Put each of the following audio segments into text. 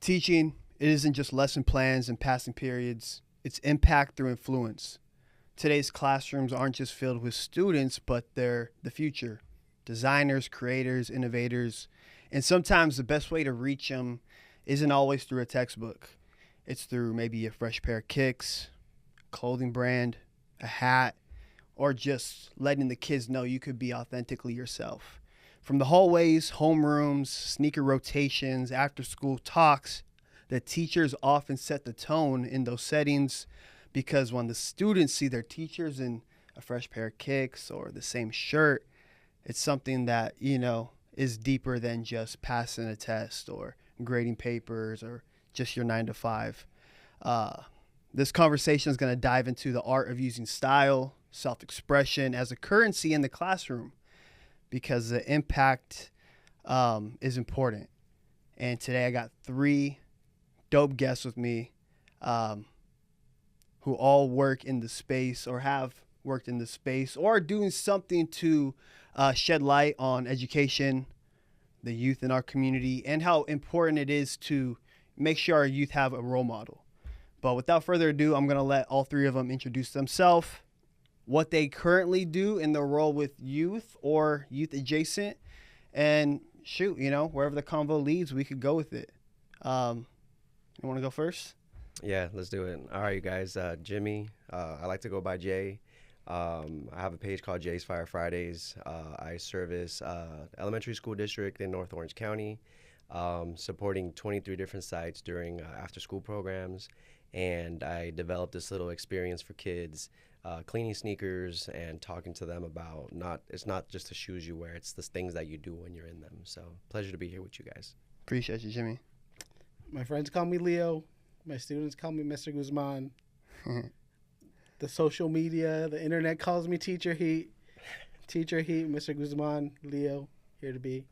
Teaching, it isn't just lesson plans and passing periods. It's impact through influence. Today's classrooms aren't just filled with students, but they're the future. Designers, creators, innovators. And sometimes the best way to reach them isn't always through a textbook. It's through maybe a fresh pair of kicks, clothing brand, a hat, or just letting the kids know you could be authentically yourself. From the hallways, homerooms, sneaker rotations, after school talks, the teachers often set the tone in those settings, because when the students see their teachers in a fresh pair of kicks or the same shirt, it's something that, is deeper than just passing a test or grading papers or just your 9 to 5. This conversation is going to dive into the art of using style, self-expression as a currency in the classroom, because the impact is important. And today I got 3 dope guests with me who all work in the space or have worked in the space or are doing something to shed light on education, the youth in our community, and how important it is to make sure our youth have a role model. But without further ado, I'm going to let all 3 of them introduce themselves, what they currently do in their role with youth or youth adjacent, and shoot, wherever the convo leads, we could go with it. You want to go first? Yeah, let's do it. All right, you guys. Jimmy. I like to go by Jay. I have a page called Jay's Fire Fridays. I service elementary school district in North Orange County, supporting 23 different sites during after-school programs. And I developed this little experience for kids, cleaning sneakers and talking to them about it's not just the shoes you wear, it's the things that you do when you're in them. So pleasure to be here with you guys. Appreciate you, Jimmy. My friends call me Leo. My students call me Mr. Guzman. The social media, the internet calls me Teacher Heat. Teacher Heat, Mr. Guzman, Leo, here to be.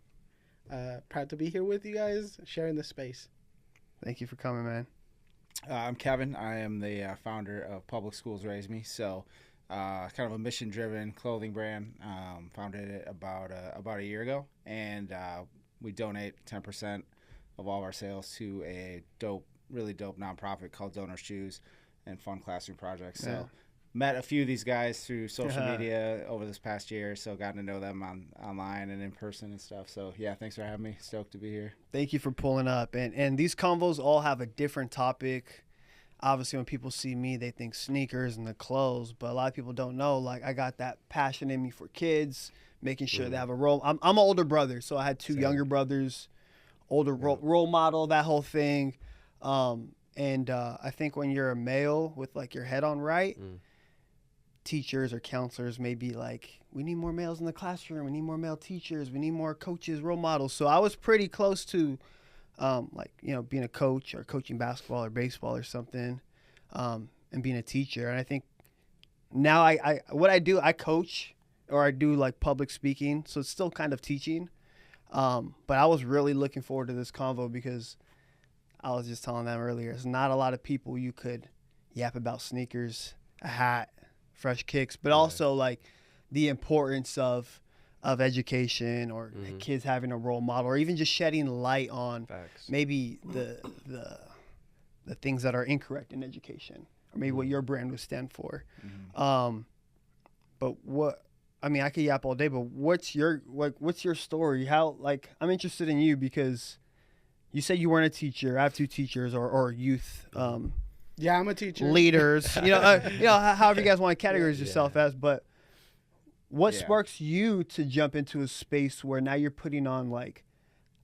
Proud to be here with you guys, sharing the space. Thank you for coming, man. I'm Kevin. I am the founder of Public Schools Raise Me. So kind of a mission-driven clothing brand. Founded it about a year ago. And we donate 10% of all of our sales to a really dope nonprofit called Donor Shoes and Fun Classroom Projects. So Yeah. met a few of these guys through social media over this past year, so gotten to know them online and in person and stuff. So yeah, thanks for having me. Stoked to be here. Thank you for pulling up. And these convos all have a different topic. Obviously, when people see me, they think sneakers and the clothes, but a lot of people don't know, like, I got that passion in me for kids, making sure they have a role. I'm an older brother, so I had 2 younger brothers, older role model, that whole thing. And I think when you're a male with, like, your head on right, teachers or counselors may be like, we need more males in the classroom, we need more male teachers, we need more coaches, role models. So I was pretty close to being a coach or coaching basketball or baseball or something, and being a teacher. And I think now I coach, or I do like public speaking, so it's still kind of teaching. But I was really looking forward to this convo because I was just telling them earlier, it's not a lot of people you could yap about sneakers, a hat, fresh kicks, but also like the importance of education or kids having a role model, or even just shedding light on maybe the things that are incorrect in education, or maybe what your brand would stand for. But I could yap all day, but what's your story? How, like, I'm interested in you because you said you weren't a teacher. I have 2 teachers or youth Yeah, I'm a teacher. leaders. However you guys want to categorize yourself as. But what sparks you to jump into a space where now you're putting on like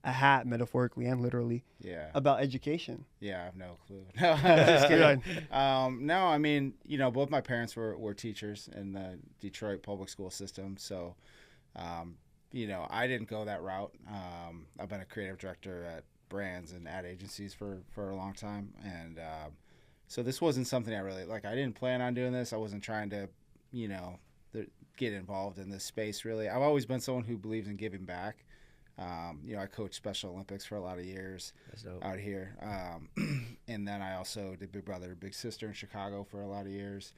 a hat, metaphorically and literally, about education? Yeah, I have no clue. No, I'm just kidding. No, I mean, both my parents were teachers in the Detroit public school system. So, I didn't go that route. I've been a creative director at brands and ad agencies for a long time. And so this wasn't something I really, like, I didn't plan on doing this. I wasn't trying to, get involved in this space, really. I've always been someone who believes in giving back. I coached Special Olympics for a lot of years out here. And then I also did Big Brother, Big Sister in Chicago for a lot of years.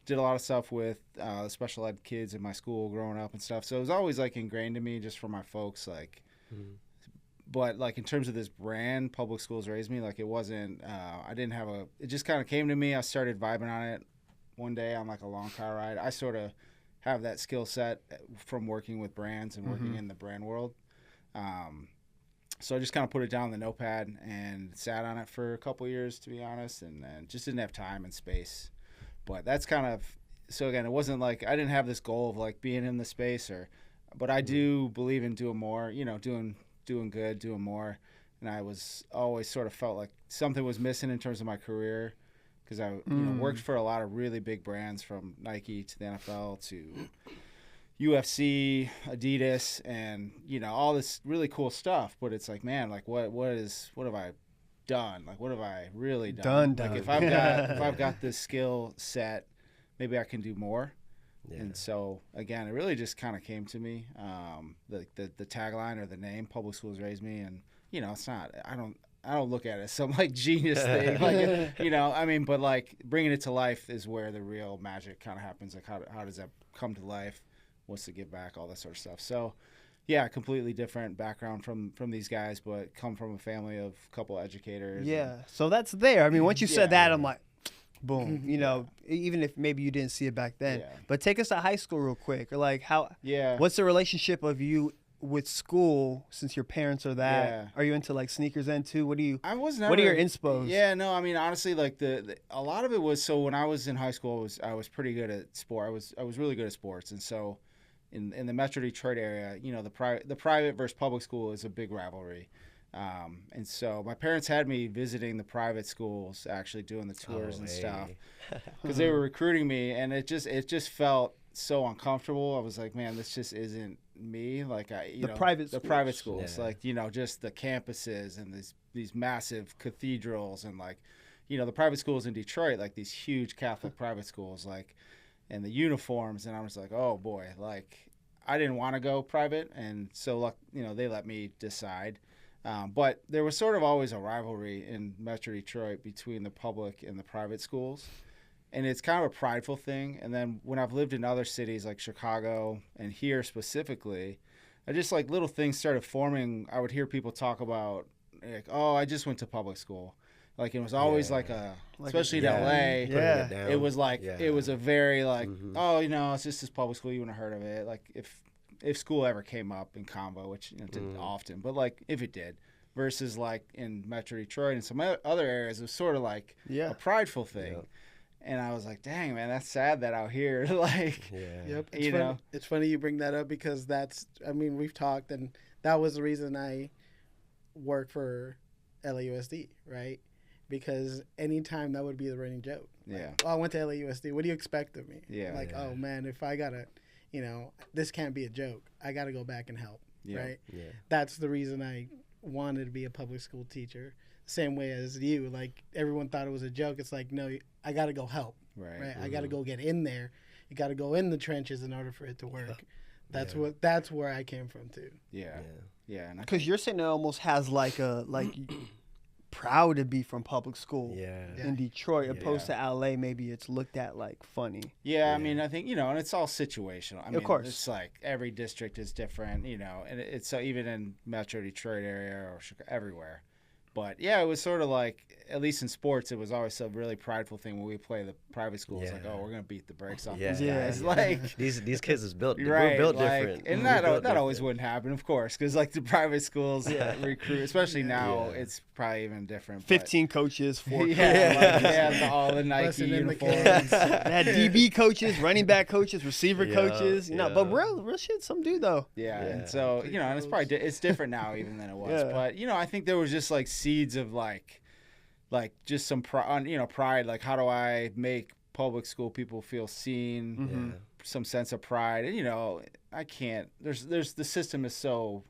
Did a lot of stuff with the special ed kids in my school growing up and stuff. So it was always like ingrained in me just from my folks, like but like in terms of this brand, public schools raised me. Like it wasn't. I didn't have a. It just kind of came to me. I started vibing on it one day on like a long car ride. I sort of have that skill set from working with brands and working in the brand world. So I just kind of put it down on the notepad and sat on it for a couple years, to be honest, and just didn't have time and space. But that's kind of, so again, it wasn't like I didn't have this goal of like being in the space, but I do believe in doing more, you know, doing good, doing more. And I was always sort of felt like something was missing in terms of my career, because I worked for a lot of really big brands, from Nike to the NFL to UFC, Adidas, and all this really cool stuff. But it's like, man, like what have I done? Like what have I really done? Like if I've got this skill set, maybe I can do more. Yeah. And so again, it really just kind of came to me. The tagline or the name, Public Schools Raised Me, and it's not. I don't look at it as some like genius thing, like I mean, but like bringing it to life is where the real magic kind of happens. Like how does that come to life? What's to give back? All that sort of stuff. So, yeah, completely different background from these guys, but come from a family of a couple educators. Yeah, so that's there. I mean, once you said that, I'm like, boom. Even if maybe you didn't see it back then. Yeah. But take us to high school real quick. Or like how? Yeah. What's the relationship of you with school, since your parents are that? Yeah. Are you into like sneakers then too? What are your inspos? Yeah, no, I mean honestly, like a lot of it was, so when I was in high school, I was pretty good at sport. I was really good at sports, and so in the Metro Detroit area, the private versus public school is a big rivalry. And so my parents had me visiting the private schools, actually doing the tours and stuff, because they were recruiting me, and it just felt so uncomfortable. I was like, man, this just isn't me. Like the private schools, yeah. Like just the campuses and these massive cathedrals, and like the private schools in Detroit, like these huge Catholic private schools, like, and the uniforms, and I was like, oh boy, like I didn't want to go private, and so they let me decide. But there was sort of always a rivalry in Metro Detroit between the public and the private schools. And it's kind of a prideful thing. And then when I've lived in other cities like Chicago and here specifically, I just like little things started forming. I would hear people talk about like, oh, I just went to public school. Like it was always especially in LA, it was like, it was a very like, oh, it's just this public school, you wouldn't have heard of it. Like if school ever came up in convo, which didn't often, but like if it did, versus like in Metro Detroit and some other areas, it was sort of like a prideful thing. Yep. And I was like, dang, man, that's sad that out here, like, it's funny you bring that up, because we've talked, and that was the reason I work for LAUSD, right? Because anytime that would be the running joke. Like, I went to LAUSD. What do you expect of me? Yeah. Like, oh man, if I gotta, this can't be a joke. I gotta go back and help, right? Yeah. That's the reason I wanted to be a public school teacher. Same way as you, like everyone thought it was a joke. It's like, no, I got to go help, right? Mm-hmm. I got to go get in there. You got to go in the trenches in order for it to work. That's where I came from too. Yeah. Because you're saying it almost has like proud to be from public school in Detroit, opposed to LA. Maybe it's looked at like funny. I mean, I think and it's all situational. I mean, of course, it's like every district is different, and it's so even in Metro Detroit area or everywhere. But it was sort of like, at least in sports, it was always a really prideful thing when we play the private schools. Like, oh, we're gonna beat the brakes off these guys. Like these kids is built, we're built different, and that always wouldn't happen, of course, because like the private schools recruit, especially now, it's probably even different. 15 coaches, 4 all the Nike uniforms. They had DB coaches, running back coaches, receiver coaches. But real shit, some do though. And so and it's probably it's different now even than it was. But I think there was just like seeds of like just some pride, like how do I make public school people feel seen, some sense of pride. And I can't, there's the system is so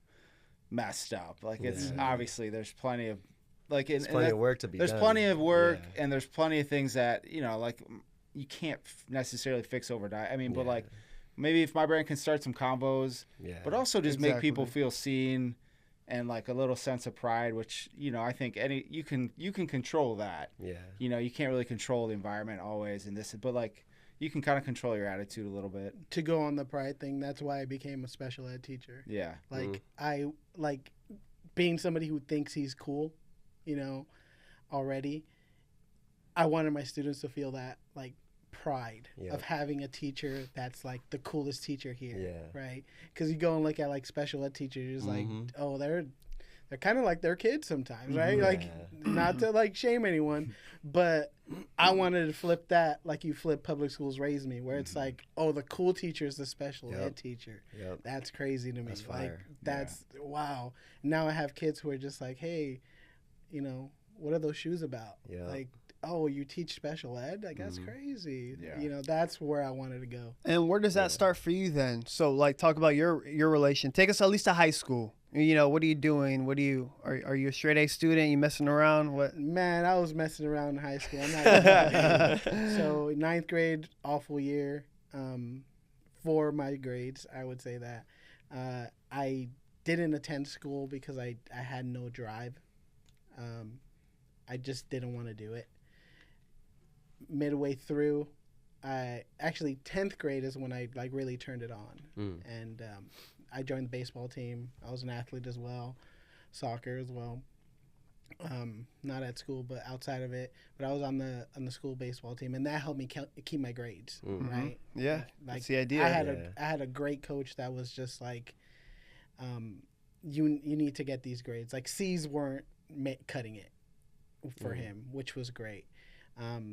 messed up, like it's obviously there's plenty of like there's plenty of work to be there's done. Plenty of work and there's plenty of things that like you can't necessarily fix overnight. I mean, but like maybe if my brand can start some combos, but also just make people feel seen and like a little sense of pride, which I think you can control that. You can't really control the environment always, but like you can kind of control your attitude a little bit. To go on the pride thing, that's why I became a special ed teacher. Yeah. Like I like being somebody who thinks he's cool, already, I wanted my students to feel that like pride of having a teacher that's like the coolest teacher here, right? Because you go and look at like special ed teachers, like, oh, they're kind of like their kids sometimes, right? Like, not to like shame anyone, but I wanted to flip that like you flip public schools raised me, where it's like, oh, the cool teacher is the special ed teacher. That's crazy to me. That's like fire. that's wow. Now I have kids who are just like, hey, what are those shoes about? Like, oh, you teach special ed? Like, that's crazy. That's where I wanted to go. And where does that start for you then? So, like, talk about your relation. Take us at least to high school. What are you doing? Are you a straight A student? You messing around? What? Man, I was messing around in high school. I'm not gonna lie. So, 9th grade, awful year for my grades, I would say that. I didn't attend school because I had no drive. I just didn't want to do it. Midway through, actually 10th grade is when I like really turned it on, and I joined the baseball team. I was an athlete as well, soccer as well. Not at school, but outside of it. But I was on the school baseball team, and that helped me keep my grades. Right? Yeah, like that's the idea. I had a great coach that was just like, you need to get these grades. Like C's weren't cutting it for him, which was great.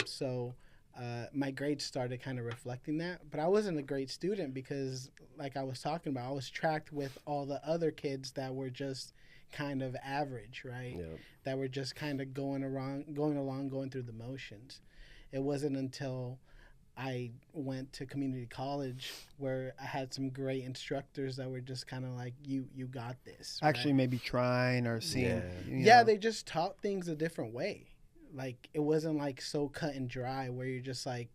So my grades started kind of reflecting that, but I wasn't a great student because, like I was talking about, I was tracked with all the other kids that were just kind of average, right? That were just kind of going through the motions. It wasn't until I went to community college where I had some great instructors that were just kind of like, you got this. Actually, right? maybe trying or seeing. They just taught things a different way. Like, it wasn't like so cut and dry where you're just like,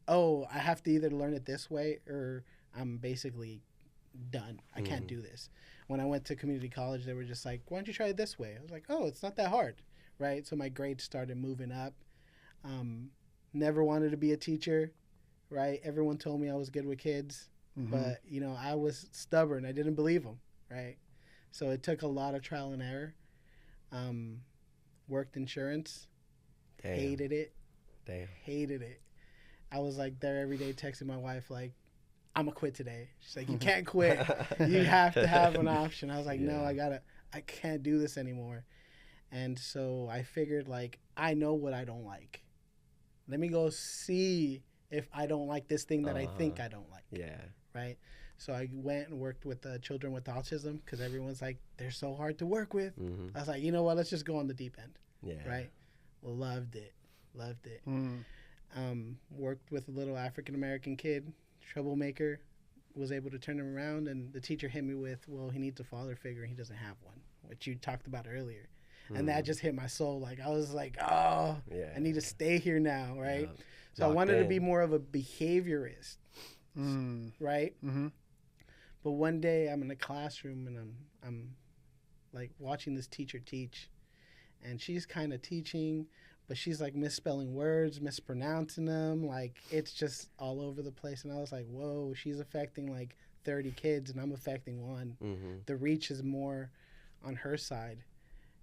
oh, I have to either learn it this way or I'm basically done. I can't do this. When I went to community college, they were just like, why don't you try it this way? I was like, oh, it's not that hard, right? So my grades started moving up. Never wanted to be a teacher, right? Everyone told me I was good with kids, but, I was stubborn. I didn't believe them, right? So it took a lot of trial and error. Worked insurance. Damn. Hated it. Damn. Hated it. I was like there every day texting my wife like, I'm gonna quit today. She's like, you can't quit. You have to have an option. I was like, no, I can't do this anymore. And so I figured like, I know what I don't like. Let me go see if I don't like this thing that I think I don't like. Yeah. Right? So I went and worked with children with autism because everyone's like, they're so hard to work with. I was like, you know what? Let's just go on the deep end. Yeah. Right? Loved it. Worked with a little African-American kid, troublemaker, was able to turn him around, and the teacher hit me with, well, he needs a father figure and he doesn't have one, which you talked about earlier. And that just hit my soul. Like, I was like, oh, I need to stay here now, right? So I wanted to be more of a behaviorist, right? But one day I'm in a classroom and I'm like watching this teacher teach, and she's kind of teaching, but she's like misspelling words, mispronouncing them. Like, it's just all over the place. And I was like, whoa, she's affecting like 30 kids and I'm affecting one. The reach is more on her side.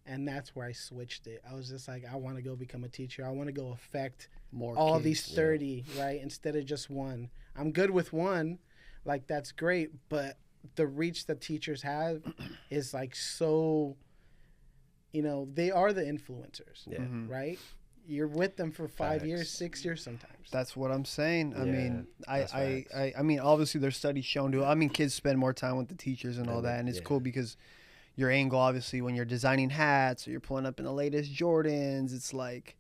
And that's where I switched it. I was just like, I want to go become a teacher. I want to go affect more all kids, these 30, right? Instead of just one. I'm good with one. Like, that's great. But the reach that teachers have is like so, they are the influencers, right? You're with them for 5 years, 6 years sometimes. That's what I'm saying. I mean, obviously there's studies shown kids spend more time with the teachers and all that, and it's cool because your angle, obviously, when you're designing hats or you're pulling up in the latest Jordans, it's like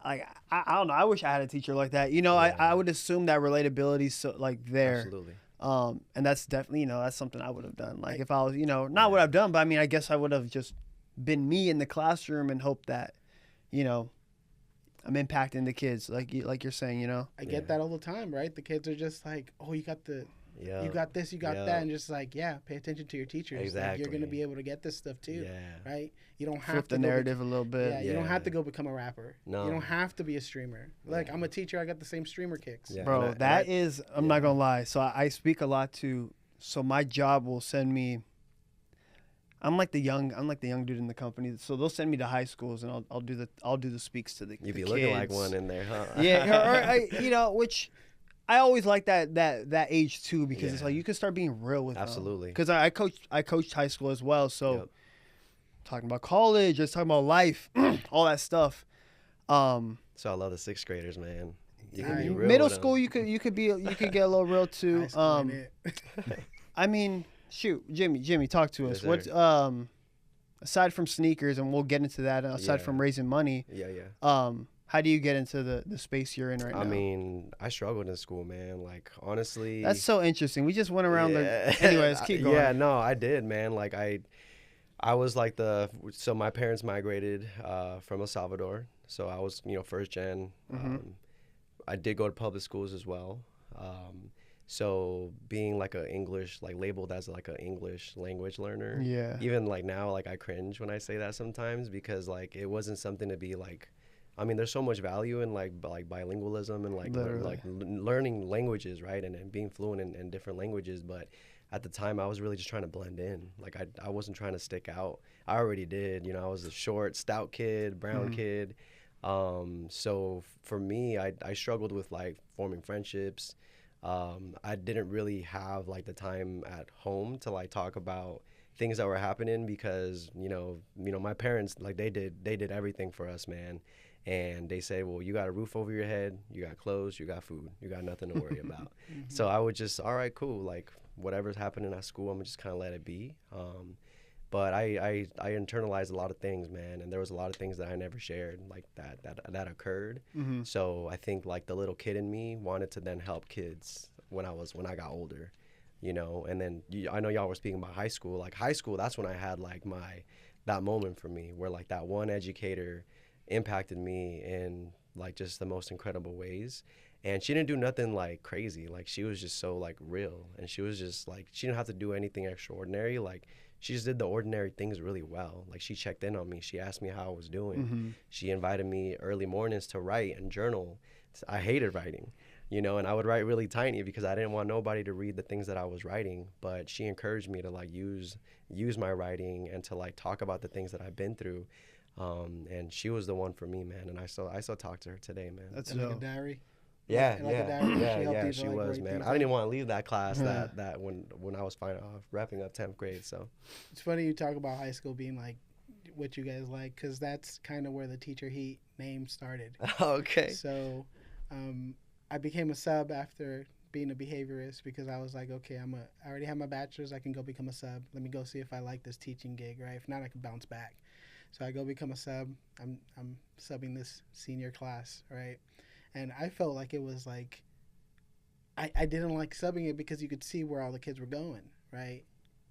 I don't know. I wish I had a teacher like that. I would assume that relatability so like there. Absolutely. And that's definitely that's something I would have done. Like if I was not what I've done, but I guess I would have just been me in the classroom and hoped that I'm impacting the kids like you're saying. I get that all the time, right? The kids are just like, oh, you got you got this, you got that, and just like, pay attention to your teachers. Exactly. Like, you're gonna be able to get this stuff too, right? You don't have flip to the narrative a little bit. You don't have to go become a rapper. No, you don't have to be a streamer. Like, I'm a teacher, I got the same streamer kicks. Bro, I'm not gonna lie. So I speak a lot to. So my job will send me. I'm like the young dude in the company. So they'll send me to high schools, and I'll do the speaks to the You be kids. looking like one in there, huh? Yeah, which I always like that age too, because it's Yeah. like you can start being real with them. Absolutely. Because I coached high school as well, so talking about college, just talking about life, all that stuff. So I love the 6th graders, man. You can be real Middle with 'em. school, you could get a little real too. I mean, shoot, Jimmy, talk to us. Yes, What's sir. aside from sneakers, and we'll get into that. Aside from raising money, Yeah. how do you get into the space you're in right now? I mean, I struggled in school, man. Like, honestly. That's so interesting. We just went around anyways, keep going. Yeah, no, I did, man. Like, I was like so my parents migrated from El Salvador. So I was, first gen. I did go to public schools as well. So being like labeled as like an English language learner. Yeah. Even like now, like I cringe when I say that sometimes, because like it wasn't something to be like, I mean, there's so much value in like bilingualism and like learning languages, right? And being fluent in different languages. But at the time, I was really just trying to blend in. Like I wasn't trying to stick out. I already did. I was a short, stout kid, brown kid. So for me, I struggled with like forming friendships. I didn't really have like the time at home to like talk about things that were happening, because my parents, like they did everything for us, man. And they say, well, you got a roof over your head, you got clothes, you got food, you got nothing to worry about. So I would just, all right, cool, like whatever's happening at school, I'm gonna just kind of let it be. But I internalized a lot of things, man, and there was a lot of things that I never shared, like that occurred. So I think like the little kid in me wanted to then help kids when I got older, And then I know y'all were speaking about high school. Like high school, that's when I had like that moment for me, where like that one educator impacted me in like just the most incredible ways. And she didn't do nothing like crazy. Like she was just so like real, and she was just like, she didn't have to do anything extraordinary. Like she just did the ordinary things really well. Like she checked in on me. She asked me how I was doing. She invited me early mornings to write and journal. I hated writing, and I would write really tiny because I didn't want nobody to read the things that I was writing. But she encouraged me to like use my writing and to like talk about the things that I've been through. And she was the one for me, man. And I still talk to her today, man. That's like a diary. Yeah, She she was, man. I didn't even want to leave that class that when I was wrapping up 10th grade. So it's funny you talk about high school being like what you guys like, because that's kind of where the Teacher Heat name started. Okay. So I became a sub after being a behaviorist, because I was like, okay, I already have my bachelor's. I can go become a sub. Let me go see if I like this teaching gig, right? If not, I can bounce back. So I go become a sub. I'm subbing this senior class, right? And I felt like it was like, I didn't like subbing it because you could see where all the kids were going, right?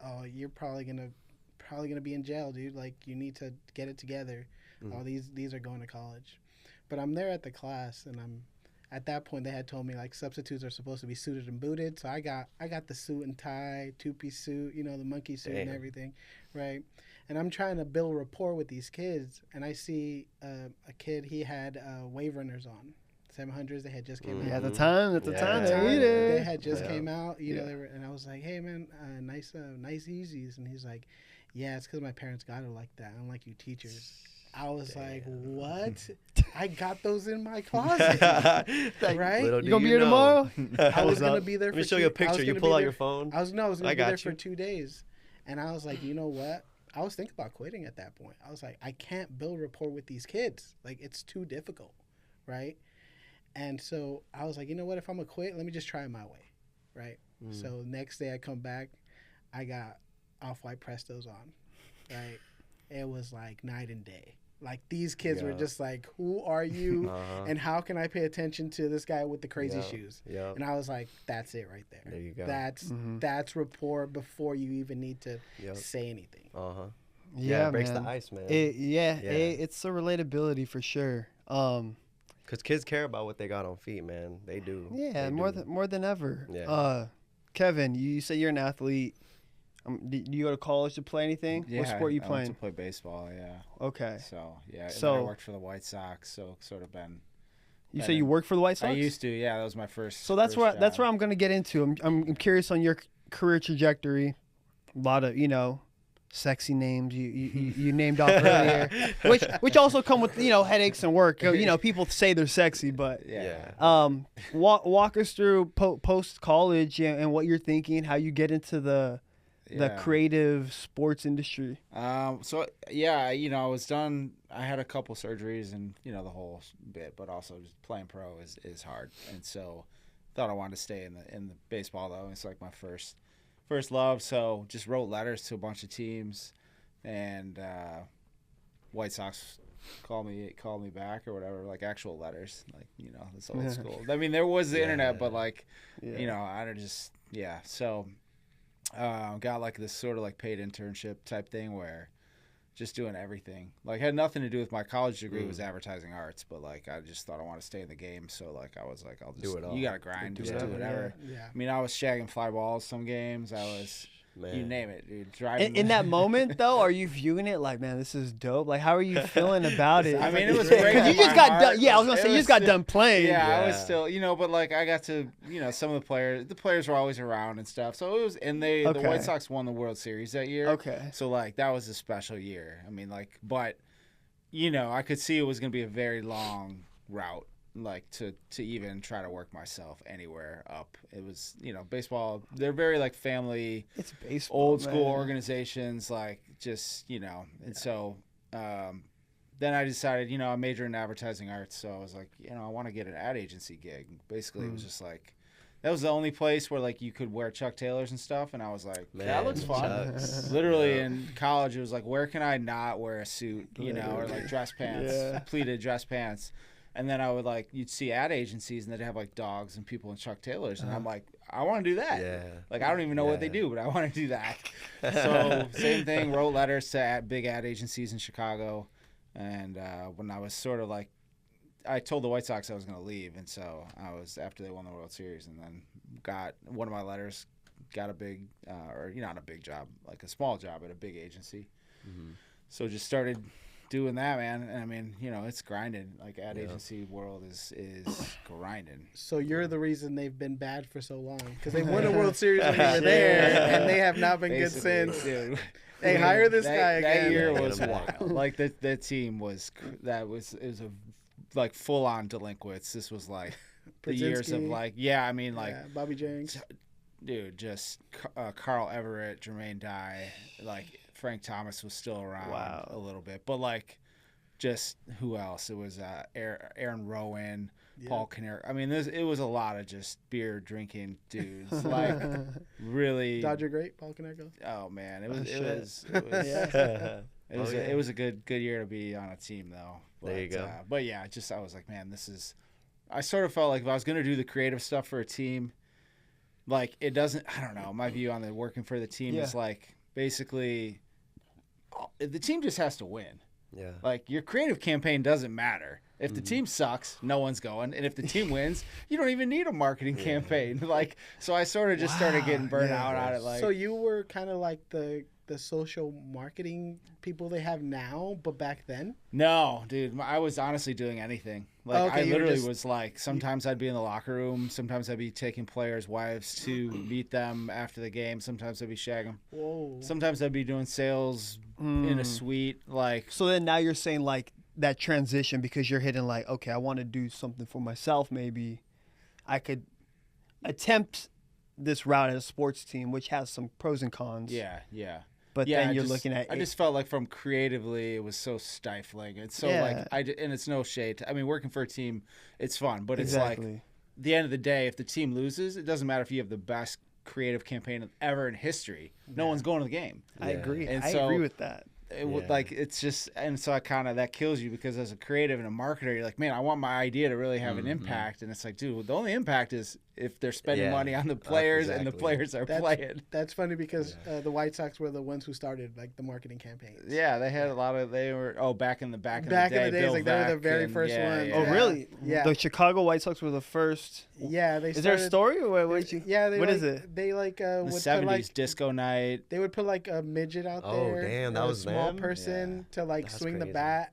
Oh, you're probably gonna be in jail, dude. Like, you need to get it together. Oh, these are going to college. But I'm there at the class, and at that point they had told me like substitutes are supposed to be suited and booted. So I got the suit and tie, 2-piece suit, the monkey suit and everything, right? And I'm trying to build rapport with these kids, and I see a kid, he had wave runners on. 700s, they had just came out. Yeah, at the time, they had just came out. They were, and I was like, "Hey, man, nice Yeezys." And he's like, "Yeah, it's because my parents got it like that. Unlike you teachers." I was like, "What? I got those in my closet, right? You gonna be here tomorrow?" I was gonna be there. Let me show you a picture. You pull out your phone. I was gonna be there for 2 days, and I was like, you know what? I was thinking about quitting at that point. I was like, I can't build rapport with these kids. Like, it's too difficult, right? And so I was like, you know what? If I'm going to quit, let me just try it my way, right? So next day I come back, I got Off-White Prestos on, right? It was like night and day. Like, these kids were just like, who are you? And how can I pay attention to this guy with the crazy shoes? And I was like, that's it right there. There you go. That's rapport before you even need to say anything. Yeah, it breaks the ice, man. It's a relatability for sure. Because kids care about what they got on feet, man. They do. Yeah, more than ever. Yeah. Kevin, you say you're an athlete. Do you go to college to play anything? Yeah, what sport are you I playing? went to play baseball, yeah. Okay. So, yeah. So, I worked for the White Sox, so sort of been... You say you work for the White Sox? I used to, yeah. That was my first So that's first where job. I'm going to get into. I'm curious on your career trajectory. A lot of, sexy names you named off earlier, which also come with headaches and work. People say they're sexy, but walk us through post college and what you're thinking, how you get into the creative sports industry. I was done. I had a couple surgeries and the whole bit, but also just playing pro is hard, and so thought I wanted to stay in the baseball though. It's like my first love, so just wrote letters to a bunch of teams, and White Sox called me back or whatever, like actual letters, like this old school. I mean, there was the internet, but like I just so got like this sort of like paid internship type thing where just doing everything, like had nothing to do with my college degree. Was advertising arts, but like I just thought I want to stay in the game, so like I was like, I'll just do it all. You gotta grind, just do whatever. I mean, I was shagging fly balls some games. I was you name it, dude. Driving in that moment though, are you viewing it like, man, this is dope? Like, how are you feeling about it? I mean, it was great. You just got done. Yeah, I was gonna say you just got done playing. I was still, but like I got to, some of the players were always around and stuff. So it was, and the White Sox won the World Series that year. Okay. So like that was a special year. I mean, like, but I could see it was gonna be a very long route, like to even try to work myself anywhere up. It was baseball, they're very like family, it's baseball, old school organizations, like just and so then I decided I major in advertising arts, so I was like I want to get an ad agency gig. Basically it was just like that was the only place where like you could wear Chuck Taylors and stuff, and I was like, that looks fun. Literally in college it was like, where can I not wear a suit, or like dress pants, pleated dress pants. And then I would you'd see ad agencies and they'd have like dogs and people in Chuck Taylors. And I'm like, I want to do that. Yeah. Like, I don't even know what they do, but I want to do that. So same thing, wrote letters to big ad agencies in Chicago. And when I was sort of like, I told the White Sox I was going to leave. And so I was, after they won the World Series, and then got one of my letters, got a big, or not a big job, like a small job at a big agency. Mm-hmm. So just started doing that, man. And I mean, it's grinding. Like ad agency world is grinding. So you're the reason they've been bad for so long, because they won a World Series when they were there, and they have not been good since. Dude. Hey, hire this guy again. That year was wild. Like the team was it was a like full on delinquents. This was like the years of like Bobby Jenks. Dude, just Carl Everett, Jermaine Dye, like Frank Thomas was still around a little bit, but like just who else? It was Aaron Rowan, Paul Canary. I mean, it was a lot of just beer drinking dudes, like really. Dodger great, Paul Canary. Oh man, it was a good year to be on a team though. But, there you go. But yeah, I was like, man, I sort of felt like if I was gonna do the creative stuff for a team, like it doesn't. I don't know. My view on the working for the team is like basically the team just has to win. Yeah. Like your creative campaign doesn't matter. If the team sucks, no one's going. And if the team wins, you don't even need a marketing campaign. Like, so I sort of just started getting burnt out on it. Like, so you were kind of like the social marketing people they have now, but back then? No, dude. I was honestly doing anything. Like, I literally was like, sometimes I'd be in the locker room. Sometimes I'd be taking players' wives to meet them after the game. Sometimes I'd be shagging. Whoa. Sometimes I'd be doing sales in a suite. Like, so then now you're saying like that transition, because you're hitting like, okay, I want to do something for myself. Maybe I could attempt this route at a sports team, which has some pros and cons. Yeah. But then you're looking at. I just felt like from creatively, it was so stifling. It's so like and it's no shade. I mean, working for a team, it's fun, but it's like the end of the day, if the team loses, it doesn't matter if you have the best creative campaign ever in history. No one's going to the game. I agree. And I agree with that. Like it's just, and so I kind of, that kills you, because as a creative and a marketer, you're like, man, I want my idea to really have an impact. And it's like, dude, the only impact is if they're spending money on the players and the players are playing. That's funny, because the White Sox were the ones who started like the marketing campaigns. Yeah, they had a lot of, back in the days, Bill like they were the very first ones. Oh, really? Yeah. The Chicago White Sox were the first. Yeah, is there a story? What is it? They like the would 70s put, like, disco night. They would put like a midget out there. Oh damn, that was a small them? person to like That's swing crazy. the bat,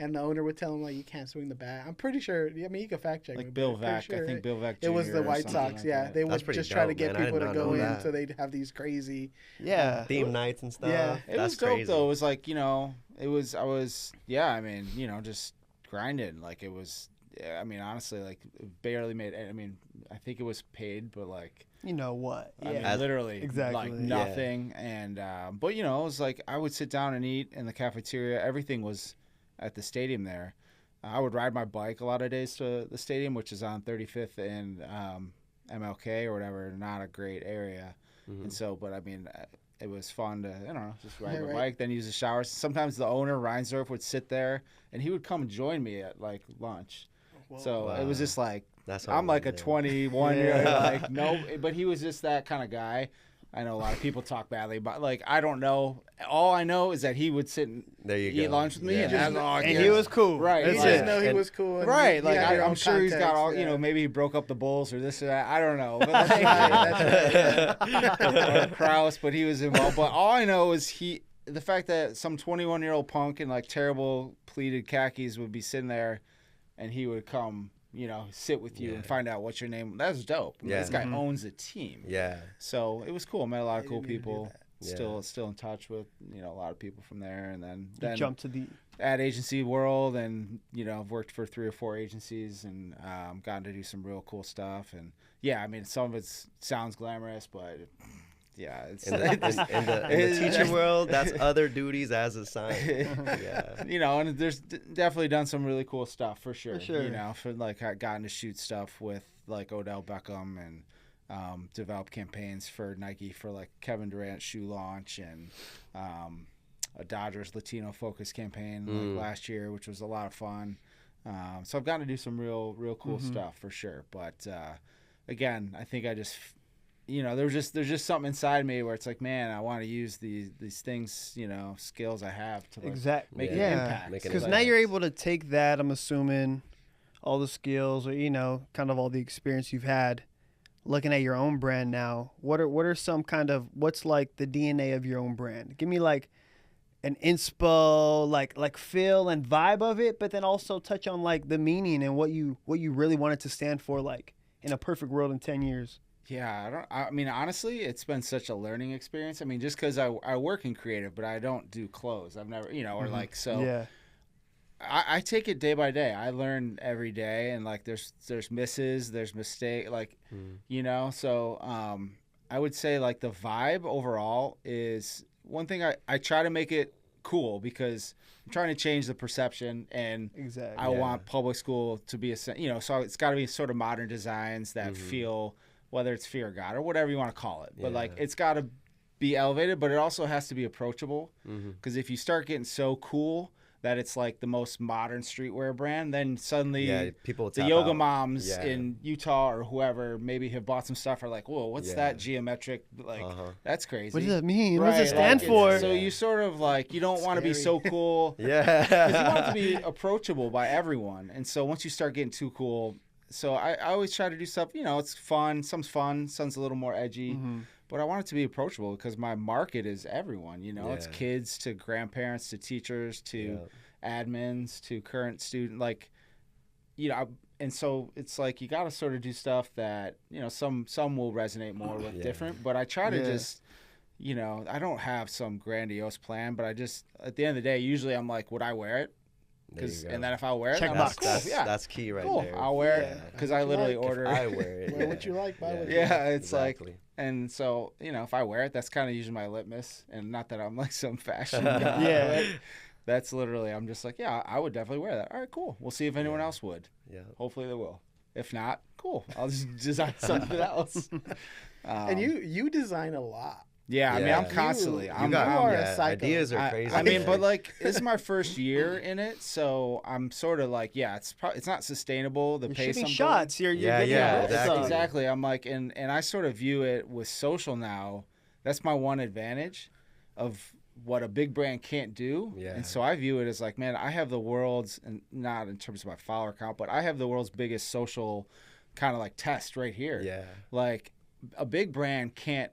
and the owner would tell him like you can't swing the bat. I'm pretty sure. I mean, you can fact check me. Like Bill but I'm Veck. pretty I think Bill Veck. it was Jr. the or White something Sox. like Yeah, that. they That's would pretty just try to dope, get man. I people did to not go know in, that. so they'd have these crazy. Yeah. Theme nights and stuff. Yeah. It That's was dope crazy. though. It was like, you know, I was I mean, you know, just grinding. Like it was, I mean, honestly, like barely made. I mean, I think it was paid, but like. You know what? I mean, Yeah. literally, Exactly. like nothing. And but you know, it was like I would sit down and eat in the cafeteria. Everything was at the stadium there. I would ride my bike a lot of days to the stadium, which is on 35th and MLK or whatever. Not a great area. And so, but I mean, it was fun to, you know, just ride my bike, then use the showers. Sometimes the owner, Reinsdorf, would sit there and he would come join me at like lunch. So it was just like, I'm like a 21-year-old, like, no, but he was just that kind of guy. I know a lot of people talk badly, but like, I don't know. All I know is that he would sit and eat lunch with me, Yeah. and that's all I And guess. he was cool. Right. You That's just it. know he And- was cool. And Right, you like got your I'm own sure he's got context, all, you yeah. know, maybe he broke up the Bulls or this or that. I don't know. But That's right. or Krause, but he was involved. But all I know is the fact that some 21-year-old punk in like terrible pleated khakis would be sitting there, and he would come, you know, sit with you and find out what's your name. That's dope. I mean, this guy owns a team. Yeah. So it was cool. Met a lot of cool didn't even do people. that. Still in touch with, you know, a lot of people from there, and then Jump to the. ad agency world, and you know, I've worked for 3 or 4 agencies and gotten to do some real cool stuff. And yeah, I mean, some of it sounds glamorous, but yeah, it's In the teacher world, that's other duties as assigned. Yeah. you know, and there's definitely done some really cool stuff for sure. For sure. You know, for like I've gotten to shoot stuff with like Odell Beckham and develop campaigns for Nike for like Kevin Durant's shoe launch and a Dodgers Latino focus campaign like last year, which was a lot of fun. So I've gotten to do some real cool stuff for sure. But again, I think I just, you know, there's just something inside me where it's like, man, I want to use these things, you know, skills I have to like, make an impact. Make an Because impact. now you're able to take that, I'm assuming, all the skills or, you know, kind of all the experience you've had looking at your own brand now. What are some kind of, what's like the DNA of your own brand? Give me like an inspo, like feel and vibe of it, but then also touch on like the meaning and what you really want it to stand for, like in a perfect world in 10 years. Yeah, I mean, honestly, it's been such a learning experience. I mean, just because I work in creative, but I don't do clothes. I've never, you know, or like, so Yeah. I take it day by day. I learn every day, and like there's misses, there's mistake, like you know. So I would say like the vibe overall is one thing. I try to make it cool because I'm trying to change the perception, and Exactly. I want public school to be so it's got to be sort of modern designs that feel, whether it's fear of God or whatever you want to call it, but like it's got to be elevated, but it also has to be approachable. Because if you start getting so cool that it's like the most modern streetwear brand, then suddenly people the tap yoga out. moms in Utah or whoever maybe have bought some stuff are like, whoa, what's that Yeah. geometric? Like, that's crazy. What does that mean? What Right, does it stand like, for? So you sort of like, you don't want to be so cool. Yeah. Because you want it to be approachable by everyone. And so once you start getting too cool, so I always try to do stuff, you know, it's fun. Some's a little more edgy. But I want it to be approachable because my market is everyone, you know. It's Yeah. kids to grandparents to teachers to admins to current student, like, you know. And so it's like you got to sort of do stuff that, you know, some will resonate more with different. But I try to just, you know, I don't have some grandiose plan, but I just, at the end of the day, usually I'm like, would I wear it? And then if I wear it, Check I'm box. like, cool, That's key right cool. there. I'll wear it because I literally like. order. I wear it. Wear what you like, buy what you Yeah, it's exactly. like, and so, you know, if I wear it, that's kind of usually my litmus. And not that I'm like some fashion guy. Yeah. but that's literally, I'm just like, yeah, I would definitely wear that. All right, cool. We'll see if anyone else would. Yeah. Hopefully they will. If not, cool. I'll just design something else. And you design a lot. Yeah, I mean, I'm Yeah. constantly. You I'm, got- I'm- are a psycho. Ideas are crazy. I mean, but like, this is my first year in it, so I'm sort of like, yeah, it's not sustainable. The You're pace shooting I'm going. shots. You're Yeah, getting yeah, your it's hopes up. exactly. I'm like, and I sort of view it with social now. That's my one advantage of what a big brand can't do. Yeah. And so I view it as like, man, I have the world's, and not in terms of my follower count, but I have the world's biggest social kind of like test right here. Yeah. Like a big brand can't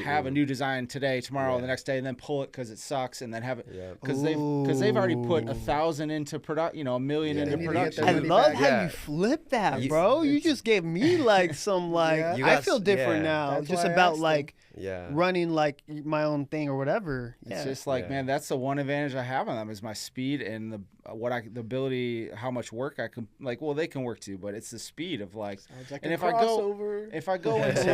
have a new design today, tomorrow, the next day, and then pull it because it sucks, and then have it because they've already put 1,000 into production, $1 million into production. I love how you flip that, bro. You just gave me like some like I feel different now. That's just why I about asked like Yeah. running like my own thing or whatever. It's just like, man, that's the one advantage I have on them is my speed and the ability, how much work I can like. Well, they can work too, but it's the speed of like. And if I go into,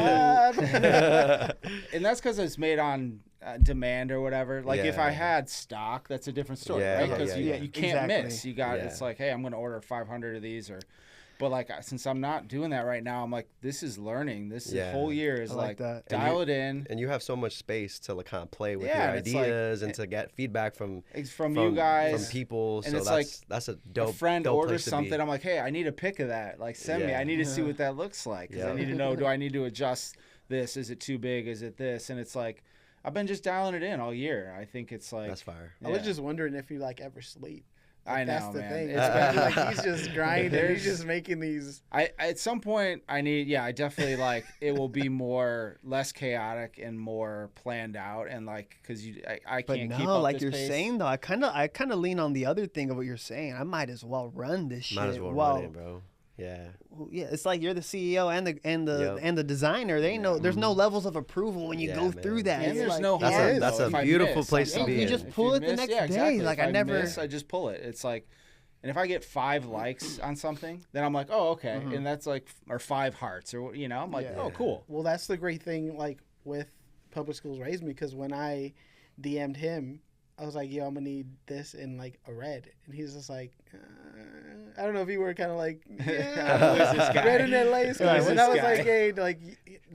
and that's because it's made on demand or whatever. Like if I had stock, that's a different story, right? Because you can't miss. You got it's like, hey, I'm going to order 500 of these or. But like since I'm not doing that right now, I'm like, this is learning. This whole year is like dial it in. And you have so much space to like kind of play with your ideas and to get feedback from you guys, from people. And so it's like that's a dope. A friend dope orders something. I'm like, hey, I need a pic of that. Like send me. I need to see what that looks like because I need to know. Do I need to adjust this? Is it too big? Is it this? And it's like I've been just dialing it in all year. I think it's like that's fire. I was just wondering if you like ever sleep. Like, I know, that's the man. thing. It's like he's just grinding. He's just making these. I at some point I need. I definitely like it will be less chaotic and more planned out and like because I can't keep up like this you're pace. saying though, I kind of lean on the other thing of what you're saying. I might as well run this shit. Might as well run it, bro. Yeah. Yeah, it's like you're the CEO and the designer. They know there's no levels of approval when you go through that. And there's like, no that's a beautiful place to be. You just pull it the next day. Like I never. I just pull it. It's like, and if I get 5 likes on something, then I'm like, oh okay, and that's like or 5 hearts or I'm like, oh cool. Well, that's the great thing like with Public Schools Raised Me because when I DM'd him, I was like, yo, I'm gonna need this in like a red, and he's just like. I don't know if you were kind of like red in LA is and I was like, hey, like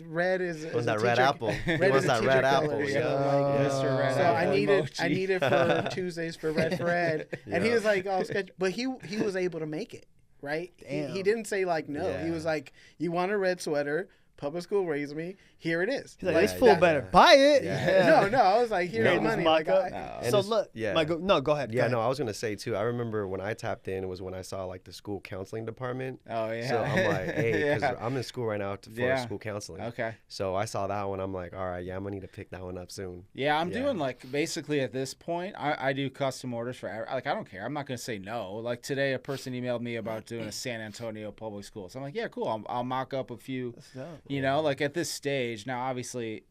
red is was that red apple? Red is that red apple? Color, Mr. Red. So I needed for Tuesdays for red, and he was like, oh, sketch, but he was able to make it right. He didn't say like no. He was like, you want a red sweater? Public School Raised Me. Here it is. He's like, this fool better buy it. No. I was like, here's the money. Like, so look, go ahead. No, I was gonna say too. I remember when I tapped in was when I saw like the school counseling department. Oh yeah. So I'm like, hey, because I'm in school right now for school counseling. Okay. So I saw that one. I'm like, all right, I'm gonna need to pick that one up soon. Yeah, I'm doing like basically at this point, I do custom orders for like I don't care. I'm not gonna say no. Like today, a person emailed me about doing a San Antonio public school. So I'm like, yeah, cool. I'll mock up a few. Like at this stage now, obviously.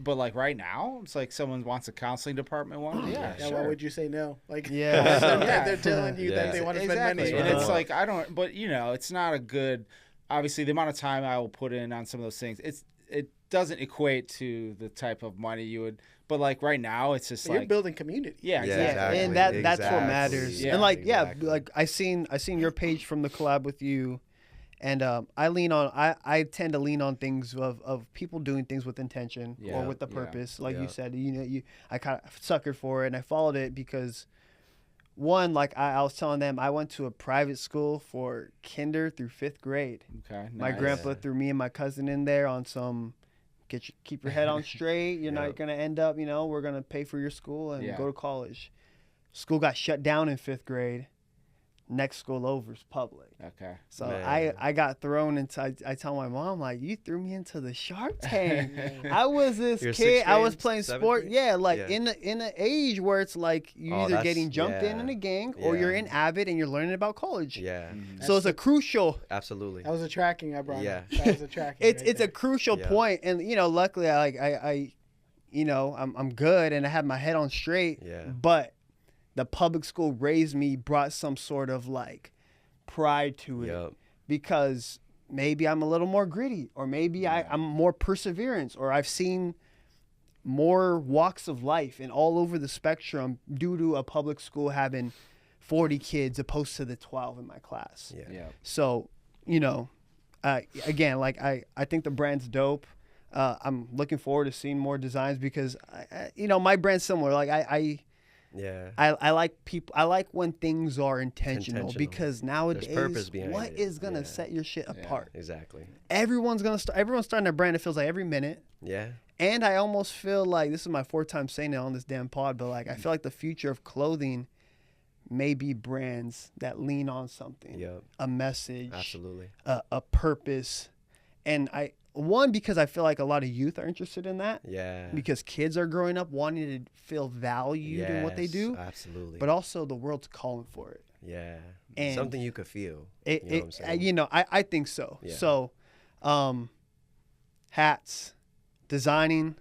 But like right now, it's like someone wants a counseling department one. Yeah, sure. Why would you say no? Like, they're telling you that they want to spend money. And it's like I don't. But it's not a good. Obviously, the amount of time I will put in on some of those things, it doesn't equate to the type of money you would. But like right now, it's just you're building community. Yeah, exactly. And that's what matters. And like like I seen your page from the collab with you. And I tend to lean on things of people doing things with intention or with the purpose. Like you said, I kind of suckered for it and I followed it because one, like I was telling them, I went to a private school for kinder through 5th grade. Okay. Nice. My grandpa threw me and my cousin in there on some keep your head on straight. You're not going to end up, we're going to pay for your school and go to college. School got shut down in 5th grade. Next school over is public. Okay. So I got thrown into. I tell my mom like, you threw me into the Shark Tank. I was this kid. I was playing sport. Yeah, like in the age where it's like you either getting jumped in a gang or you're in Avid and you're learning about college. Yeah. So it's a crucial. Absolutely. That was a tracking I brought. Yeah. That was a tracking. It's a crucial point, and luckily I I'm good and I have my head on straight. Yeah. But the public school raised me brought some sort of like pride to it because maybe I'm a little more gritty or maybe I'm more perseverance or I've seen more walks of life and all over the spectrum due to a public school having 40 kids opposed to the 12 in my class. Yeah. So, again, like I think the brand's dope. I'm looking forward to seeing more designs because, my brand's similar. Like I like people. I like when things are intentional because nowadays, what is gonna set your shit apart? Exactly. Everyone's starting a brand. It feels like every minute. Yeah. And I almost feel like this is my 4th time saying it on this damn pod, but like I feel like the future of clothing may be brands that lean on something, a message, absolutely, a purpose, and one, because I feel like a lot of youth are interested in that. Yeah. Because kids are growing up wanting to feel valued in what they do. Absolutely. But also the world's calling for it. Yeah. And something you could feel. You know what I'm saying? I think so. Yeah. So, hats, designing,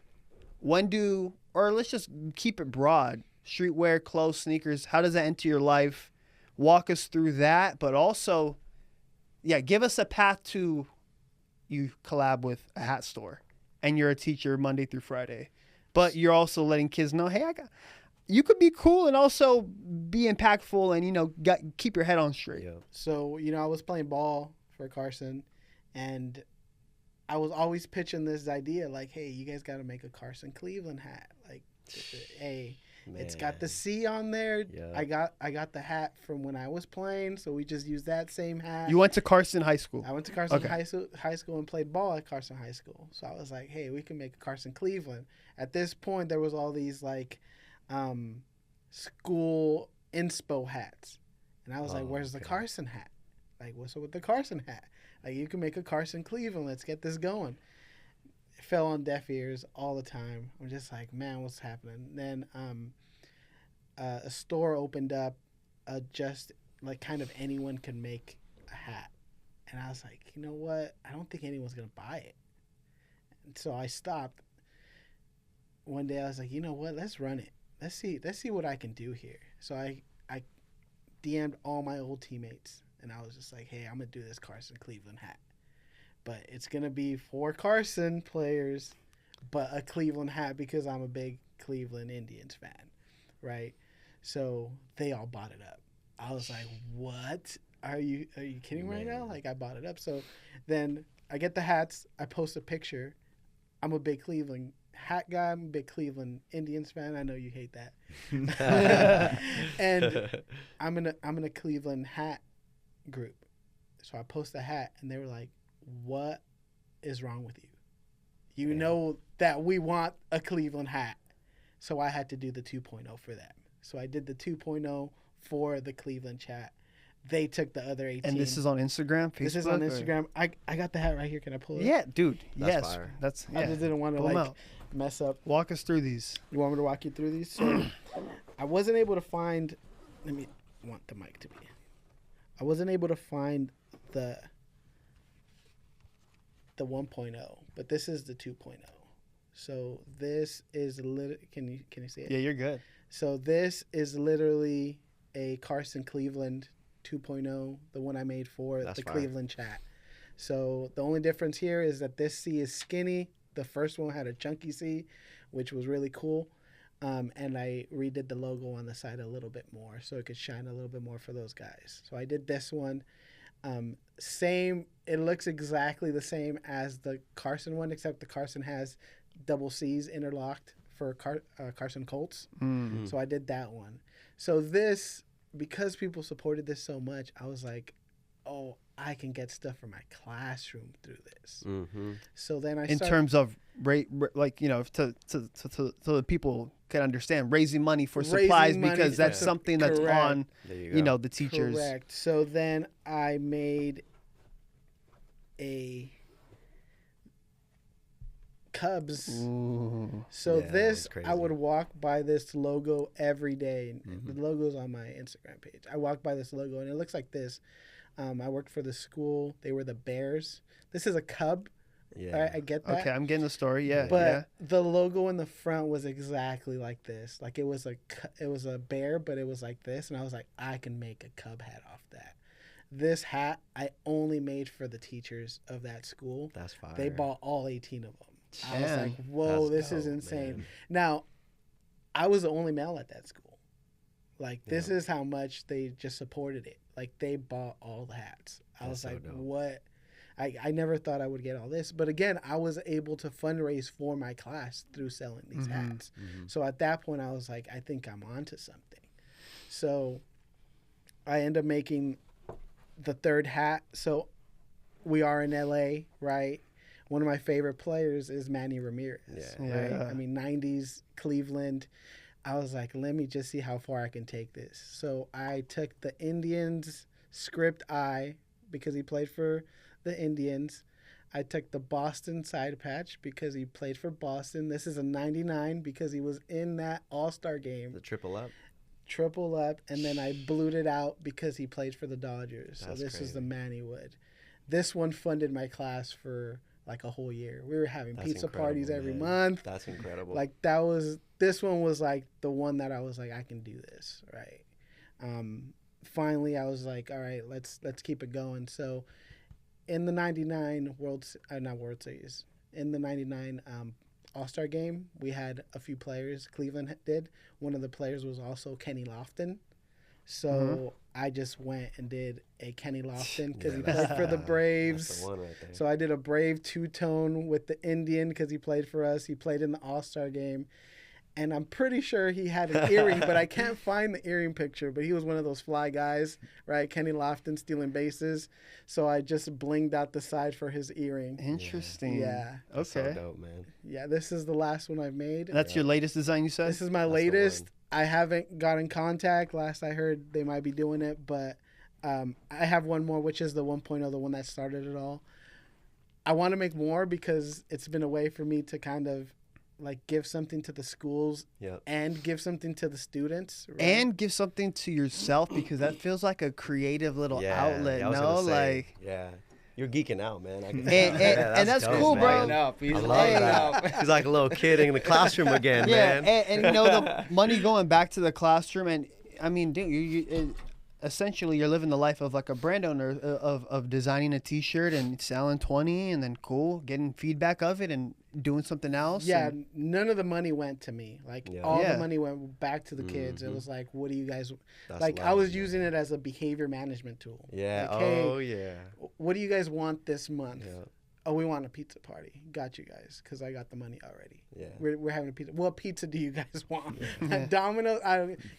or let's just keep it broad. Streetwear, clothes, sneakers, how does that enter your life? Walk us through that, but also, give us a path to you collab with a hat store and you're a teacher Monday through Friday. But you're also letting kids know, hey, you could be cool and also be impactful and, keep your head on straight. Yeah. So, I was playing ball for Carson, and I was always pitching this idea like, hey, you guys got to make a Carson Cleveland hat. Like, hey, it's got the C on there. Yeah. I got the hat from when I was playing, so we just used that same hat. You went to Carson High School. I went to Carson High School and played ball at Carson High School. So I was like, hey, we can make a Carson Cleveland. At this point, there was all these like school inspo hats, and I was like, where's the Carson hat? Like, what's up with the Carson hat? Like, you can make a Carson Cleveland. Let's get this going. It fell on deaf ears all the time. I'm just like, man, what's happening? Then a store opened up, just like kind of anyone can make a hat. And I was like, you know what? I don't think anyone's going to buy it. And so I stopped. One day I was like, you know what? Let's run it. Let's see what I can do here. So I DM'd all my old teammates. And I was just like, hey, I'm going to do this Carson Cleveland hat. But it's going to be for Carson players, but a Cleveland hat because I'm a big Cleveland Indians fan, right? So they all bought it up. I was like, what? Are you kidding right now? Like, I bought it up. So then I get the hats. I post a picture. I'm a big Cleveland hat guy. I'm a big Cleveland Indians fan. I know you hate that. And I'm in a Cleveland hat group. So I post a hat, and they were like, what is wrong with you? You know that we want a Cleveland hat. So I had to do the 2.0 for them. So I did the 2.0 for the Cleveland chat. They took the other 18. And this is on Instagram, Facebook? This is on Instagram. I got the hat right here. Can I pull it? Yeah, dude. That's fire. I just didn't want to mess up. Walk us through these. You want me to walk you through these? So I wasn't able to find. Want the mic to be. I wasn't able to find the 1.0, but this is the 2.0. So this is can you see it? Yeah, you're good. So this is literally a Carson Cleveland 2.0, the one I made for the fire. Cleveland chat. So the only difference here is that this C is skinny. The first one had a chunky C, which was really cool. And I redid the logo on the side a little bit more so it could shine a little bit more for those guys. So I did this one. Same, it looks exactly the same as the Carson one, except the Carson has double C's interlocked for Carson Colts. Mm-hmm. So I did that one. So this, because people supported this so much, I was like, oh, I can get stuff for my classroom through this. Mm-hmm. So then I started, in terms of to the people can understand raising money for supplies because that's something that's on the teachers. Correct. So then I made a Cubs. Ooh, so this, I would walk by this logo every day. Mm-hmm. The logo's on my Instagram page. I walk by this logo and it looks like this. I worked for the school. They were the Bears. This is a Cub. Yeah, I get that. Okay, I'm getting the story. Yeah, but the logo in the front was exactly like this. Like it was a bear, but it was like this, and I was like, I can make a Cub hat off that. This hat I only made for the teachers of that school. That's fire. They bought all 18 of them. I was like, whoa, this is insane. Man. Now, I was the only male at that school. Like, this is how much they just supported it. Like, they bought all the hats. I was like, what? I never thought I would get all this. But again, I was able to fundraise for my class through selling these hats. Mm-hmm. So at that point, I was like, I think I'm onto something. So I end up making the third hat. So we are in LA, right? One of my favorite players is Manny Ramirez. Yeah. Right? I mean, 90s Cleveland. I was like, let me just see how far I can take this. So I took the Indians script I, because he played for the Indians. I took the Boston side patch because he played for Boston. This is a 99 because he was in that All-Star game. The triple up. Triple up, and then I blued it out because he played for the Dodgers. So That's this is the crazy. Manny Wood. This one funded my class for like a whole year. We were having That's pizza incredible, parties every man. month. That's incredible. Like this one was like the one that I was like, I can do this, right? Finally, I was like, all right, let's keep it going. So in the 99 not World Series, in the 99 All-Star game, we had a few players. Cleveland did. One of the players was also Kenny Lofton. So I just went and did a Kenny Lofton because he played for the Braves. That's the one right there. So I did a Brave two-tone with the Indian because he played for us. He played in the All-Star game. And I'm pretty sure he had an earring, but I can't find the earring picture. But he was one of those fly guys, right? Kenny Lofton stealing bases. So I just blinged out the side for his earring. Interesting. Yeah. That's Okay. so dope, man. Yeah, this is the last one I've made. That's your latest design, you said? This is my the latest. one. I haven't got in contact. Last I heard, they might be doing it. But I have one more, which is the 1.0, the one that started it all. I want to make more because it's been a way for me to kind of like give something to the schools Yep. and give something to the students. Right? And give something to yourself because that feels like a creative little outlet, I was no? gonna say, like, yeah. You're geeking out, man. I can and that's dope, cool, man. bro. Lighting up. He's I love lighting that. up. He's like a little kid in the classroom again, yeah, man. and you know, the money going back to the classroom, and I mean, dude, essentially you're living the life of like a brand owner of designing a T-shirt and selling 20, and then getting feedback of it and doing something else. Yeah, and, none of the money went to me. Like Yeah. all Yeah. the money went back to the kids. It was like, what do you guys That's like? I love, was man. using it as a behavior management tool. Yeah. Like, hey, Oh, yeah. what do you guys want this month? Yeah. Oh, we want a pizza party. Got you guys, because I got the money already. Yeah. We're having a pizza. What pizza do you guys want? Domino's.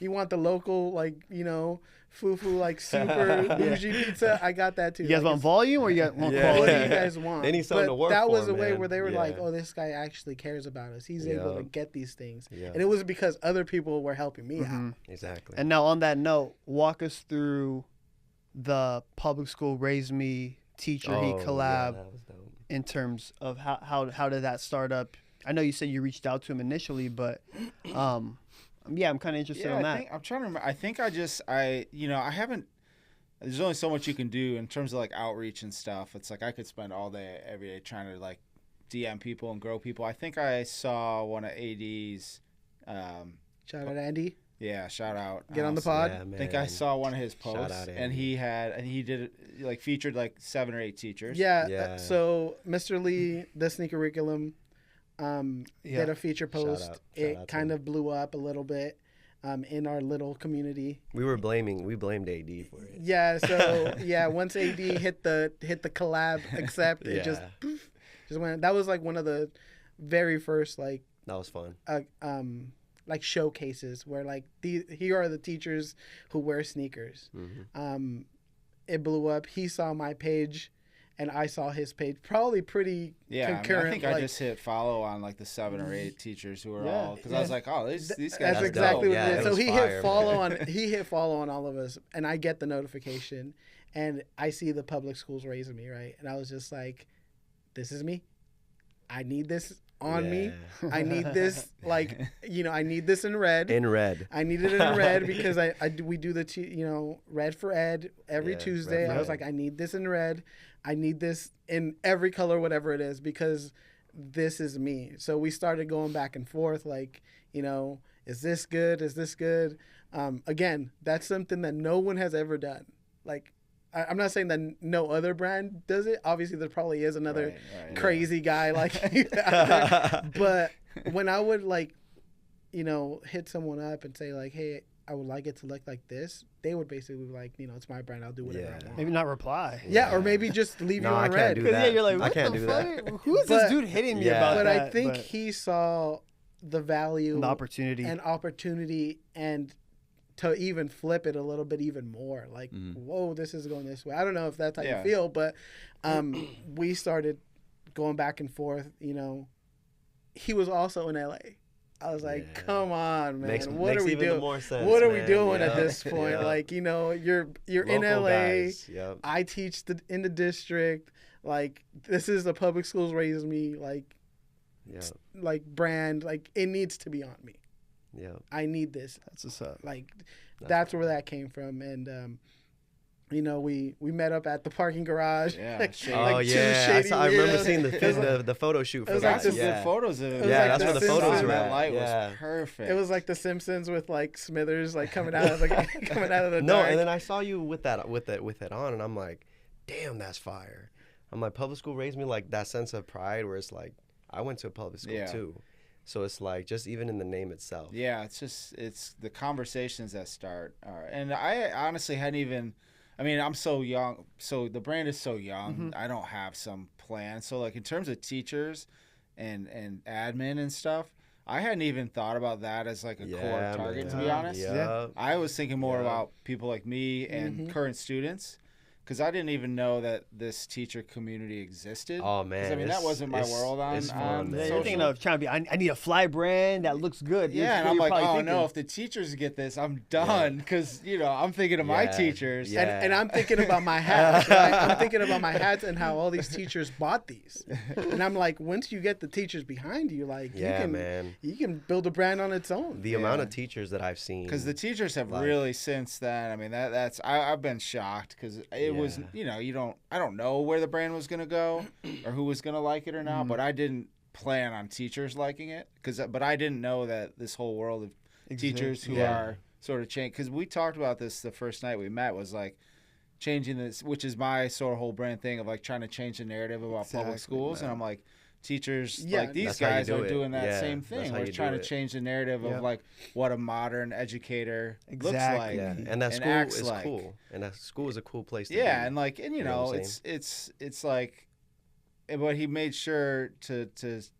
You want the local, like, you know, foo-foo, like, super bougie pizza? I got that too. you guys Like, want volume or you guys want Yeah. what do quality? you guys want? They need something But to work that was for, a way man. where they were like, Yeah. oh, this guy actually cares about us. He's able to Yeah. get these things. Yeah. And it was because other people were helping me out. Exactly. And now on that note, walk us through the public school Raise Me Teacher Heat Yeah, collab that was dope. in terms of how did that start up? I know you said you reached out to him initially, but yeah, I'm kind of interested Yeah, in I that. think, I'm trying to remember. I think I haven't. There's only so much you can do in terms of like outreach and stuff. It's like I could spend all day, every day trying to like DM people and grow people. I think I saw one of AD's. Shout out Andy. Yeah, shout out. Get on the pod. Yeah, I think I man. saw one of his Shout posts, out, and he did it, like featured like 7 or 8 teachers. Yeah. Yeah. So Mr. Lee, the sneaker curriculum, Yeah. did a feature post. out. Shout It out to kind him. of blew up a little bit in our little community. We blamed AD for it. Yeah. So yeah, once AD hit the collab accept, it just Yeah. just went. That was like one of the very first like That was fun. like showcases where like here are the teachers who wear sneakers. Mm-hmm. It blew up. He saw my page, and I saw his page. Probably pretty Yeah, I mean, concurrent. I think like, I just hit follow on like the 7 or 8 teachers who were Yeah, all because I was like, oh, these guys. That's are exactly dope. what it Yeah, is. it So was he fire, hit follow man. on. He hit follow on all of us, and I get the notification, and I see the public schools raising me right, and I was just like, this is me. I need this on me. Yeah. I need this, like, you know, I need this in red. In red. I need it in red because we do the red for ed every Yeah, Tuesday. red for I was ed. like, I need this in red. I need this in every color, whatever it is, because this is me. So we started going back and forth, like, you know, is this good? Is this good? Again, that's something that no one has ever done. Like, I'm not saying that no other brand does it. Obviously, there probably is another Right, crazy guy like you out there. But when I would like, you know, hit someone up and say like, "Hey, I would like it to look like this," they would basically be like, you know, it's my brand. I'll do whatever I want. Maybe not reply. Yeah, or maybe just leave No, you I on can't red. do Because that. yeah, you're like, I what can't the do fuck? that. Who is But- this dude hitting me Yeah. about But that? I think he saw the value the opportunity. and opportunity and to even flip it a little bit even more like whoa, this is going this way. I don't know if that's how Yeah. you feel, but we started going back and forth. You know, he was also in LA. I was like, Yeah. come on, man. Makes What are we even doing? more sense, What are we man. doing at Yep. this point? Yep. Like, you know, you're in Local LA. guys. Yep. I teach in the district. Like, this is the public schools raised me. Like, Yep. like brand. Like, it needs to be on me. Yep. I need this. That's what's up. Like, that's where that came from. And you know, we met up at the parking garage. Yeah, like, shady. Oh like two yeah, shady I remember weirdos. seeing It was like- the photo shoot it for was that. like this- The photos of it. was Yeah, like that's the where the photos Simpsons. are That at. light Yeah. was perfect. It was like The Simpsons with like Smithers like coming out of the coming out of the No, dark. and then I saw you with it on, and I'm like, damn, that's fire. I'm like, public school raised me like that sense of pride where it's like I went to a public school Yeah. too, so it's like just even in the name itself. Yeah, it's the conversations that start. And I honestly hadn't even, I mean, I'm so young, so the brand is so young. Mm-hmm. I don't have some plan. So like in terms of teachers and admin and stuff, I hadn't even thought about that as like a core target, to be honest. Yeah. I was thinking more Yeah. about people like me and Mm-hmm. current students. Because I didn't even know that this teacher community existed. Oh man, 'Cause, I mean, that wasn't my world on it's fun, on man. Yeah, social. you're thinking of trying to be. I need a fly brand that looks good. Yeah, and You're I'm like, probably oh thinking. no, if the teachers get this, I'm done. Because, you know, I'm thinking of my Yeah, teachers. yeah. And I'm thinking about my hats. Right? I'm thinking about my hats and how all these teachers bought these. And I'm like, once you get the teachers behind you, like Yeah, man. you can build a brand on its own. The amount of teachers that I've seen. Because the teachers have Like- really since then. I mean, that's I've been shocked because it was, you know, I don't know where the brand was gonna go or who was gonna like it or not, but I didn't plan on teachers liking it but I didn't know that this whole world of teachers who Yeah. are sort of changed. Because we talked about this the first night we met was like changing this, which is my sort of whole brand thing of like trying to change the narrative about public Exactly, schools, man. and I'm like. Teachers Yeah, like these that's how you guys do are it. doing that Yeah, same that's thing. how We're you trying do to it. change the narrative Yep. of like what a modern educator looks Exactly. like. yeah, and that and school acts is like. cool, and that school is a cool place to be. Yeah, and like, and you You know know, what I'm it's like, but he made sure to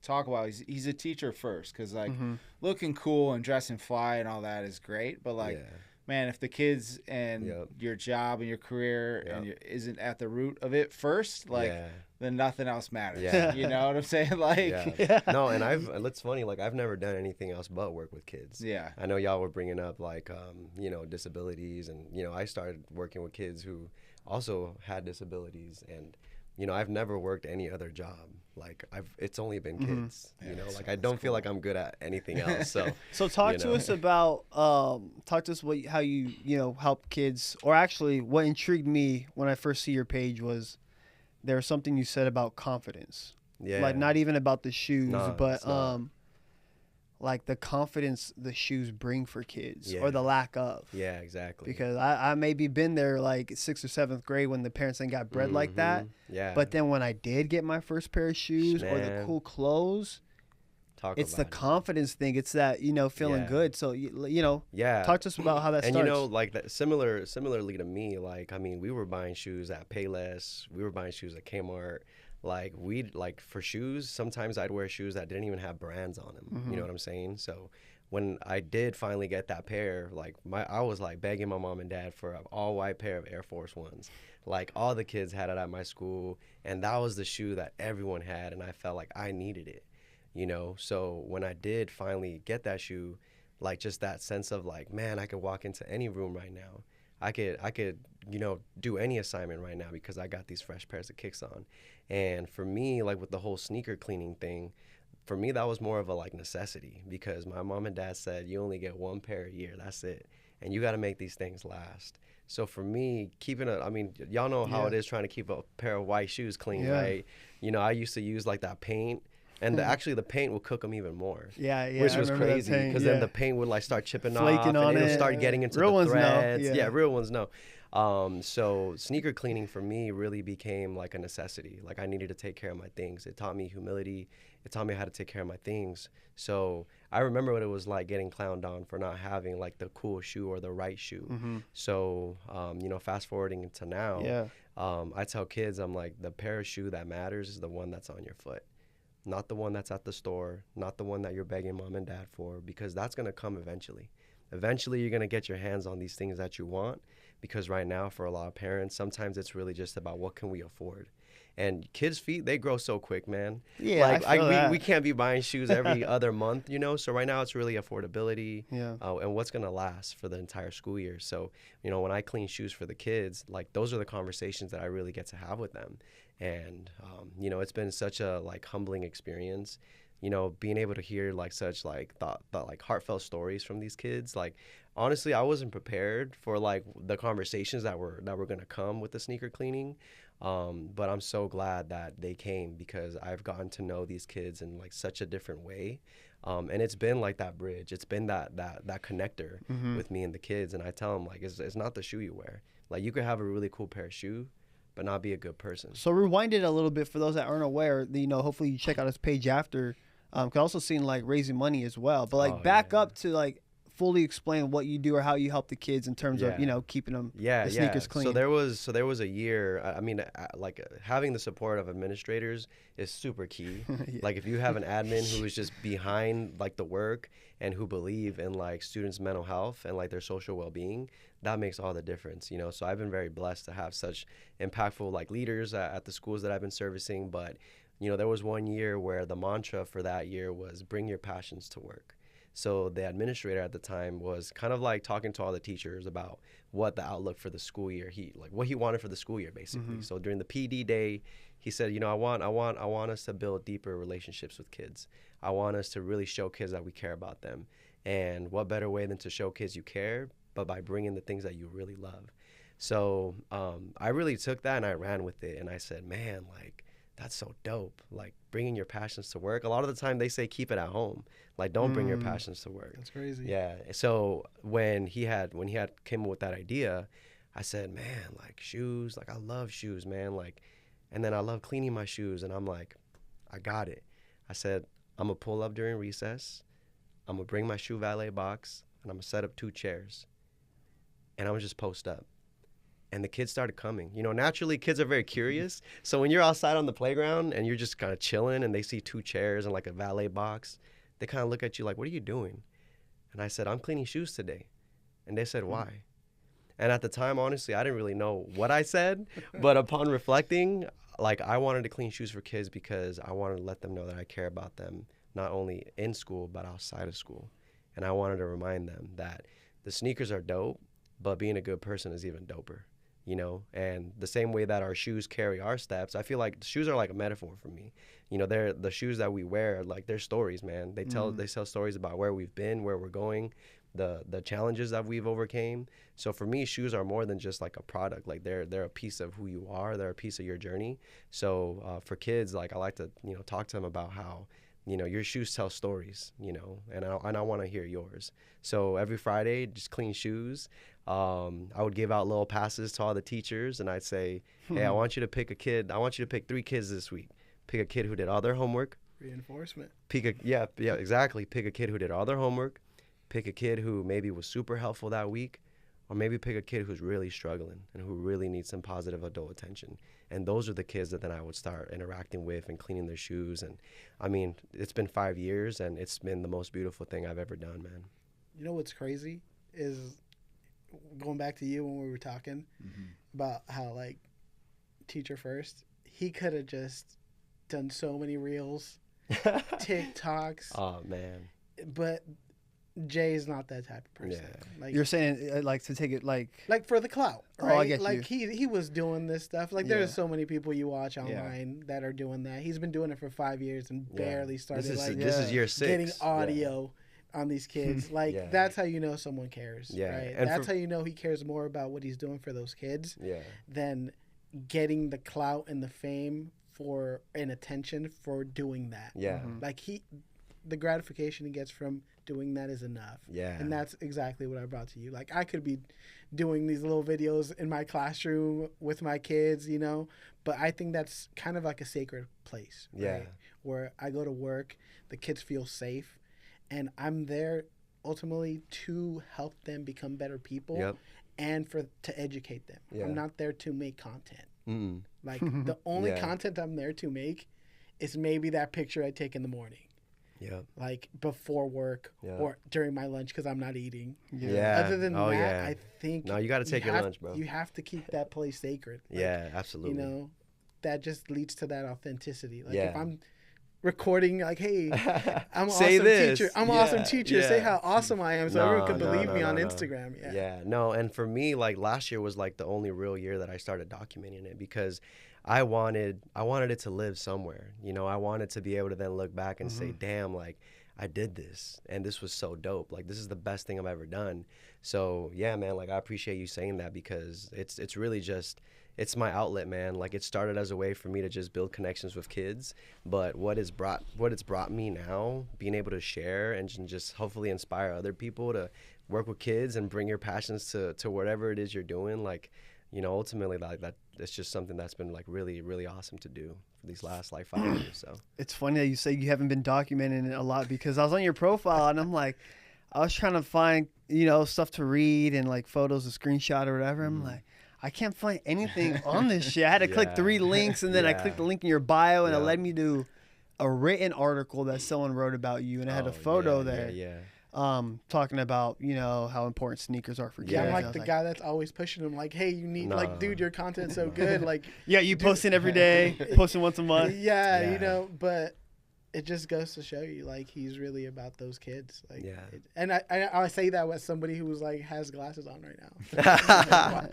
talk about he's a teacher first, because like looking cool and dressing fly and all that is great, but like, Yeah. man, if the kids and Yep. your job and your career Yep. and isn't at the root of it first, like, Yeah. then nothing else matters. Yeah. You know what I'm saying? Like, Yeah. No, and it's funny, like I've never done anything else but work with kids. Yeah. I know y'all were bringing up like, you know, disabilities, and, you know, I started working with kids who also had disabilities, and, you know, I've never worked any other job. Like it's only been kids, you know, like I don't feel like I'm good at anything else. So, So talk you to know. us about how you know help kids, or actually what intrigued me when I first see your page was there was something you said about confidence. yeah. Like not even about the shoes, No, but it's not. like the confidence the shoes bring for kids Yeah. or the lack of. Yeah, exactly. Because I maybe been there like 6th or 7th grade when the parents ain't got bread like that. Yeah. But then when I did get my first pair of shoes or the Man. cool clothes, Talk it's the about it. confidence thing. It's that, you know, feeling Yeah. good. So, you know, Yeah. talk to us about how that And starts. you know, like that similarly to me, like I mean, we were buying shoes at Payless, we were buying shoes at Kmart. Like for shoes, sometimes I'd wear shoes that didn't even have brands on them. You know what I'm saying? So when I did finally get that pair, like I was like begging my mom and dad for an all white pair of Air Force Ones. Like all the kids had it at my school, and that was the shoe that everyone had, and I felt like I needed it. You know, so when I did finally get that shoe, like just that sense of like, man, I could walk into any room right now. I could, you know, do any assignment right now because I got these fresh pairs of kicks on. And for me, like with the whole sneaker cleaning thing, for me, that was more of a like necessity, because my mom and dad said, you only get one pair a year. That's it. And you got to make these things last. So for me, I mean, y'all know how it is trying to keep a pair of white shoes clean, Yeah. right? You know, I used to use like that paint. And actually, the paint would cook them even more. Yeah, yeah. Which I was remember that crazy, paint, because yeah. then the paint would like start chipping Flaking off, and on it'll it. start getting into Real the ones know, threads. yeah. Yeah, real ones know. So sneaker cleaning for me really became like a necessity. Like I needed to take care of my things. It taught me humility. It taught me how to take care of my things. So I remember what it was like getting clowned on for not having like the cool shoe or the right shoe. So, you know, fast forwarding to now, Yeah. I tell kids, I'm like, the pair of shoe that matters is the one that's on your foot. Not the one that's at the store, not the one that you're begging mom and dad for, because that's going to come eventually. Eventually, you're going to get your hands on these things that you want, because right now for a lot of parents, sometimes it's really just about what can we afford. And kids' feet, they grow so quick, man. Yeah, like I feel that. we can't be buying shoes every other month, you know. So right now it's really affordability, and what's gonna last for the entire school year. So you know, when I clean shoes for the kids, like those are the conversations that I really get to have with them. And you know, it's been such a like humbling experience. You know, being able to hear like such like thought like heartfelt stories from these kids. Like honestly, I wasn't prepared for like the conversations that were gonna come with the sneaker cleaning. But I'm so glad that they came, because I've gotten to know these kids in like such a different way. And it's been like that bridge. It's been that connector with me and the kids. And I tell them like, it's not the shoe you wear. Like you could have a really cool pair of shoe, but not be a good person. So rewind it a little bit for those that aren't aware. You know, hopefully you check out his page after. Could also seen like raising money as well. But like back up to like fully explain what you do or how you help the kids in terms of, you know, keeping them the sneakers clean. So there was a year, I mean, like having the support of administrators is super key. Like if you have an admin who is just behind like the work and who believe in like students' mental health and like their social well-being, that makes all the difference, you know. So I've been very blessed to have such impactful like leaders at the schools that I've been servicing. But you know, there was one year where the mantra for that year was bring your passions to work. So the administrator at the time was kind of like talking to all the teachers about what the outlook for the school year, what he wanted for the school year, basically. So during the PD day, he said, you know, I want us to build deeper relationships with kids. I want us to really show kids that we care about them. And what better way than to show kids you care, but by bringing the things that you really love. So I really took that and I ran with it. And I said, man, like, that's so dope. Like bringing your passions to work. A lot of the time they say keep it at home. Like don't bring your passions to work. That's crazy. Yeah. So when he came up with that idea, I said, man, like shoes, like I love shoes, man. Like, and then I love cleaning my shoes. And I'm like, I got it. I said, I'm gonna pull up during recess. I'm gonna bring my shoe valet box and I'm gonna set up 2 chairs. And I'm gonna just post up. And the kids started coming. You know, naturally, kids are very curious. So when you're outside on the playground and you're just kind of chilling and they see 2 chairs and like a valet box, they kind of look at you like, what are you doing? And I said, I'm cleaning shoes today. And they said, why? And at the time, honestly, I didn't really know what I said. But upon reflecting, like I wanted to clean shoes for kids because I wanted to let them know that I care about them, not only in school, but outside of school. And I wanted to remind them that the sneakers are dope, but being a good person is even doper. You know, and the same way that our shoes carry our steps, I feel like the shoes are like a metaphor for me. You know, they're the shoes that we wear, like they're stories, man. They tell stories about where we've been, where we're going, the challenges that we've overcame. So for me, shoes are more than just like a product. Like they're a piece of who you are. They're a piece of your journey. So for kids, like I like to, you know, talk to them about how, you know, your shoes tell stories, you know, and I want to hear yours. So every Friday, just clean shoes. I would give out little passes to all the teachers, and I'd say, hey, I want you to pick a kid. I want you to pick 3 kids this week. Pick a kid who did all their homework. Reinforcement. Yeah, exactly. Pick a kid who did all their homework. Pick a kid who maybe was super helpful that week, or maybe pick a kid who's really struggling and who really needs some positive adult attention. And those are the kids that then I would start interacting with and cleaning their shoes. And I mean, it's been 5 years, and it's been the most beautiful thing I've ever done, man. You know what's crazy is going back to you when we were talking about how like teacher first, he could have just done so many reels, TikToks. Oh man. But Jay is not that type of person. Yeah. Like You're saying like to take it like for the clout, right? Oh, I get like you. he was doing this stuff. Like there's so many people you watch online that are doing that. He's been doing it for 5 years and barely started. This is year 6. Getting audio on these kids. Like that's how you know someone cares. Yeah. Right. And that's how you know he cares more about what he's doing for those kids. Yeah. Than getting the clout and the fame and attention for doing that. Yeah. Like the gratification he gets from doing that is enough. Yeah. And that's exactly what I brought to you. Like I could be doing these little videos in my classroom with my kids, you know, but I think that's kind of like a sacred place. Right? Yeah. Where I go to work, the kids feel safe, and I'm there ultimately to help them become better people and to educate them. Yeah. I'm not there to make content. Mm. Like the only content I'm there to make is maybe that picture I take in the morning. like before work or during my lunch because I'm not eating. Other than that, I think no, you got to take your lunch, bro. You have to keep that place sacred. Like, absolutely. You know, that just leads to that authenticity. Like if I'm recording, like, hey, I'm an awesome teacher. I'm an awesome teacher. Say how awesome I am, so everyone can believe me on Instagram. And for me, like last year was like the only real year that I started documenting it because I wanted it to live somewhere. You know, I wanted to be able to then look back and say, damn, like I did this and this was so dope. Like this is the best thing I've ever done. So yeah, man, like I appreciate you saying that because it's really just, it's my outlet, man. Like it started as a way for me to just build connections with kids, but what it's brought me now, being able to share and just hopefully inspire other people to work with kids and bring your passions to whatever it is you're doing. Like, you know, ultimately like that, it's just something that's been like really, really awesome to do for these last like 5 years. So it's funny that you say you haven't been documenting it a lot because I was on your profile and I'm like, I was trying to find, you know, stuff to read and like photos to screenshot or whatever. I'm like, I can't find anything on this shit. I had to click 3 links and then I clicked the link in your bio and it led me to a written article that someone wrote about you and it had a photo there. Talking about, you know, how important sneakers are for kids. I'm like the guy that's always pushing them like, hey, you need like, dude, your content's so good. Like, you posting every day, posting once a month. You know, but it just goes to show you, like, he's really about those kids. Like, and I say that with somebody who's like has glasses on right now.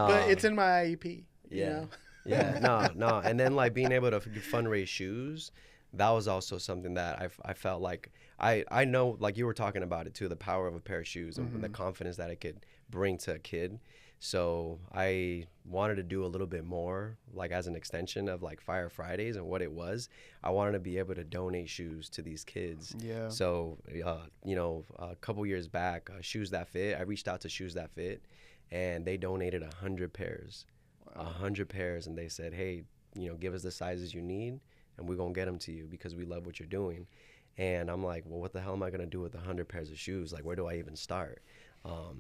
But it's in my IEP. You know? No. And then like being able to fundraise shoes, that was also something that I felt like I know, like you were talking about it too, the power of a pair of shoes and the confidence that it could bring to a kid. So I wanted to do a little bit more, like as an extension of like Fire Fridays and what it was. I wanted to be able to donate shoes to these kids. So, you know, a couple years back, Shoes That Fit, I reached out to Shoes That Fit and they donated 100 pairs. 100 pairs, and they said, hey, you know, give us the sizes you need and we're going to get them to you because we love what you're doing. And I'm like, well, what the hell am I going to do with 100 pairs of shoes? Like, where do I even start?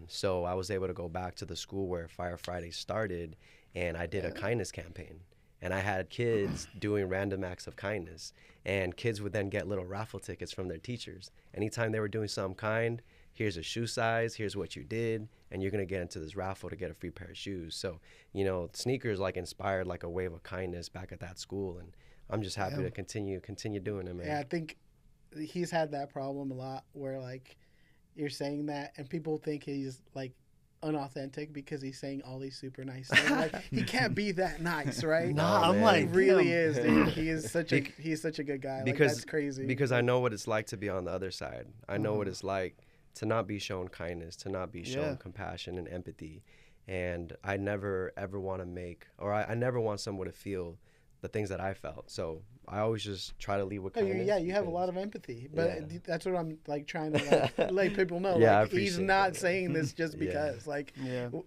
So I was able to go back to the school where Fire Friday started, and I did a kindness campaign. And I had kids doing random acts of kindness, and kids would then get little raffle tickets from their teachers. Anytime they were doing something kind, here's a shoe size, here's what you did, and you're going to get into this raffle to get a free pair of shoes. So, you know, sneakers like inspired like a wave of kindness back at that school, and I'm just happy to continue doing it, man. Yeah, I think he's had that problem a lot where like you're saying that and people think he's like unauthentic because he's saying all these super nice things. Like he can't be that nice, right? I'm like, he really is, dude. He's such a good guy. Because, like, that's crazy. Because I know what it's like to be on the other side. I know what it's like to not be shown kindness, to not be shown compassion and empathy. And I never ever want to make, or I never want someone to feel the things that I felt. So I always just try to lead with kindness. Yeah, you have a lot of empathy, but that's what I'm like trying to like, let people know. Like, he's not saying this just because. Like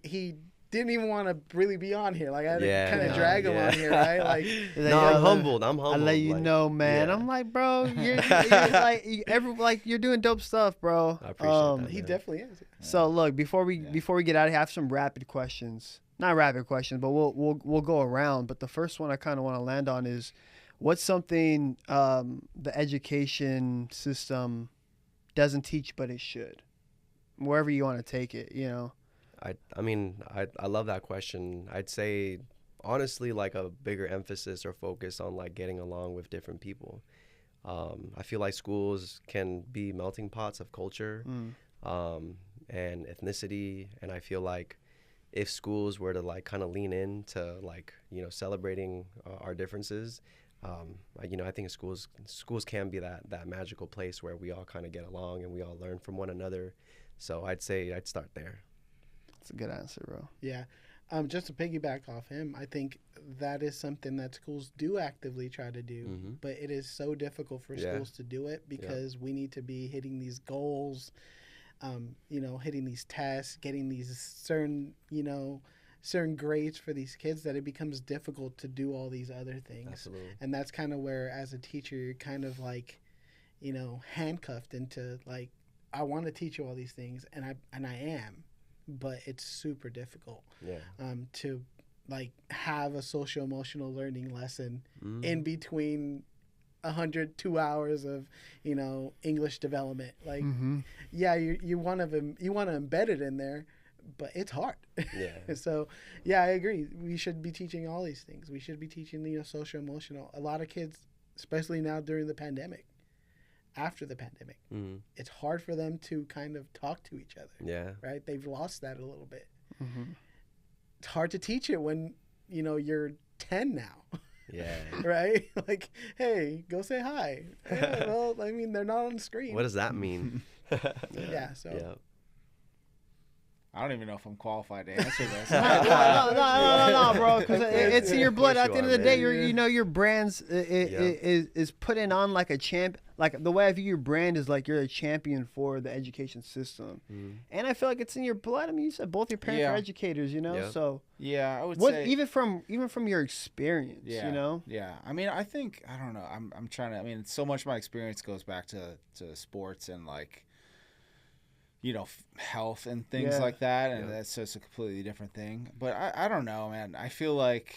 he didn't even want to really be on here. Like I had to kind of drag him on here, right? Like I'm humbled. I let you know, man. I'm like, bro, you're like you're doing dope stuff, bro. I appreciate that. He definitely is. So look, before we get out of here, I have some rapid questions. Not rapid questions, but we'll go around. But the first one I kind of want to land on is, what's something the education system doesn't teach but it should? Wherever you want to take it, you know. I mean, I love that question. I'd say honestly, like a bigger emphasis or focus on like getting along with different people. I feel like schools can be melting pots of culture and ethnicity, and I feel like if schools were to like kind of lean into like, you know, celebrating our differences, you know, I think schools can be that magical place where we all kind of get along and we all learn from one another. So I'd say I'd start there. That's a good answer, bro. Yeah. Just to piggyback off him, I think that is something that schools do actively try to do, but it is so difficult for schools to do it because we need to be hitting these goals, you know, hitting these tests, getting these certain grades for these kids, that it becomes difficult to do all these other things. Absolutely. And that's kind of where, as a teacher, you're kind of like, you know, handcuffed into like, I want to teach you all these things, and I am, but it's super difficult. To like have a social emotional learning lesson in between 2 hours of, English development. Like, Mm-hmm. yeah, you want to embed it in there, but it's hard. Yeah. So, yeah, I agree. We should be teaching all these things. We should be teaching, social emotional. A lot of kids, especially now during the pandemic, after the pandemic, it's hard for them to kind of talk to each other. Yeah. Right? They've lost that a little bit. Mm-hmm. It's hard to teach it when, you're 10 now. Yeah. Right? Like, hey, go say hi. Yeah, well, I mean, they're not on the screen. What does that mean? Yeah, so. Yeah. I don't even know if I'm qualified to answer this. No, bro. Because it's in your blood. At the end of the day, man. your brand's is putting on like a champ. Like the way I view your brand is like you're a champion for the education system, and I feel like it's in your blood. I mean, you said both your parents are educators, Yeah. So Yeah, I would what say even from your experience, Yeah. Yeah. I mean, I think I don't know. I'm trying to. I mean, so much of my experience goes back to sports and like, health and things like that, and that's just a completely different thing. But I don't know, man. I feel like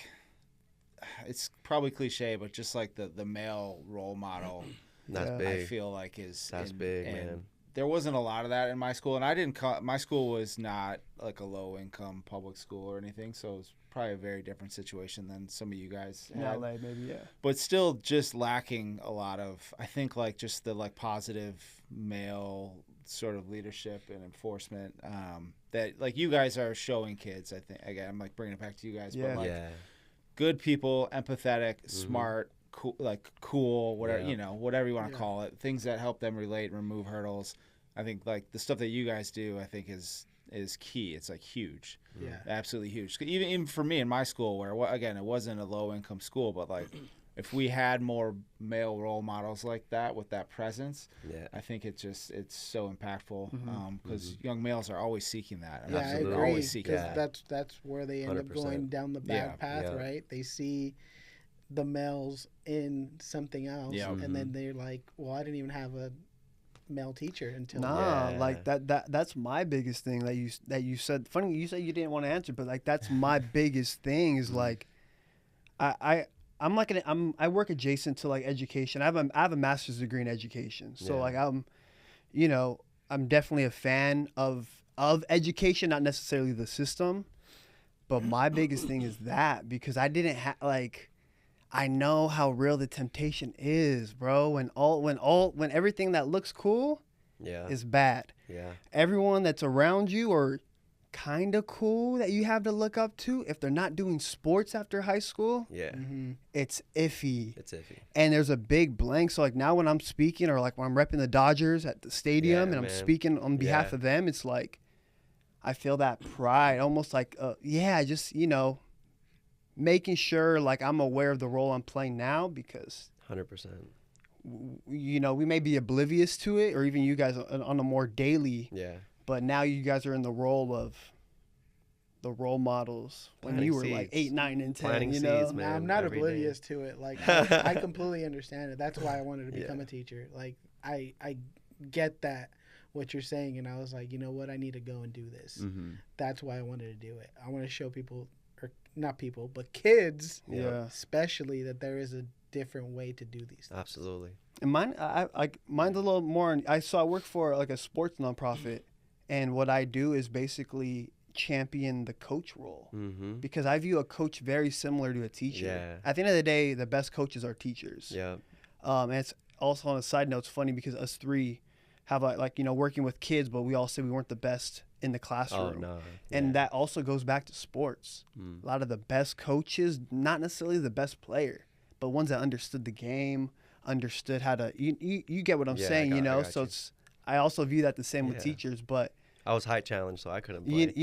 it's probably cliche, but just like the male role model. That's big. I feel like That's big, man. There wasn't a lot of that in my school, and I didn't. My school was not like a low income public school or anything, so it was probably a very different situation than some of you guys in had. LA, maybe, But still, just lacking a lot of. I think like just the like positive male sort of leadership and enforcement that like you guys are showing kids. I think again, I'm like bringing it back to you guys, but like good people, empathetic, smart. Cool, whatever whatever you want to call it, things that help them relate, remove hurdles. I think like the stuff that you guys do, I think is key. It's like huge, absolutely huge. Even for me in my school, where again it wasn't a low income school, but like if we had more male role models like that with that presence, I think it's so impactful because young males are always seeking that. Yeah, I agree. Always seeking that. That's where they end 100%. up going down the bad path, right? They see the males in something else, and then they're like, well, I didn't even have a male teacher until like that's my biggest thing that you said. Funny you said you didn't want to answer, but like that's my biggest thing is like I work adjacent to like education. I have a master's degree in education, so like I'm definitely a fan of education, not necessarily the system, but my biggest thing is that because I didn't have like. I know how real the temptation is, bro. When everything that looks cool is bad. Yeah. Everyone that's around you or kind of cool that you have to look up to, if they're not doing sports after high school, it's iffy. And there's a big blank. So like now when I'm speaking or like when I'm repping the Dodgers at the stadium and I'm speaking on behalf of them, it's like I feel that pride, almost like just making sure like I'm aware of the role I'm playing now because 100%. We may be oblivious to it or even you guys on a more daily. Yeah. But now you guys are in the role of the role models when you were like 8, 9, and 10. Seeds, man, I'm not oblivious to it. Like I completely understand it. That's why I wanted to become a teacher. Like I get that what you're saying, and I was like, you know what, I need to go and do this. That's why I wanted to do it. I want to show people. Not people, but kids, especially, that there is a different way to do these things. Absolutely. And mine's a little more. I work for like a sports nonprofit, and what I do is basically champion the coach role because I view a coach very similar to a teacher. Yeah. At the end of the day, the best coaches are teachers. Yeah. And it's also on a side note, it's funny because us three have working with kids, but we all say we weren't the best in the classroom. Oh, no. And that also goes back to sports. A lot of the best coaches, not necessarily the best player, but ones that understood the game, understood how to, you get what I'm saying, so it's, I also view that the same with teachers, but I was height challenged, so I couldn't play.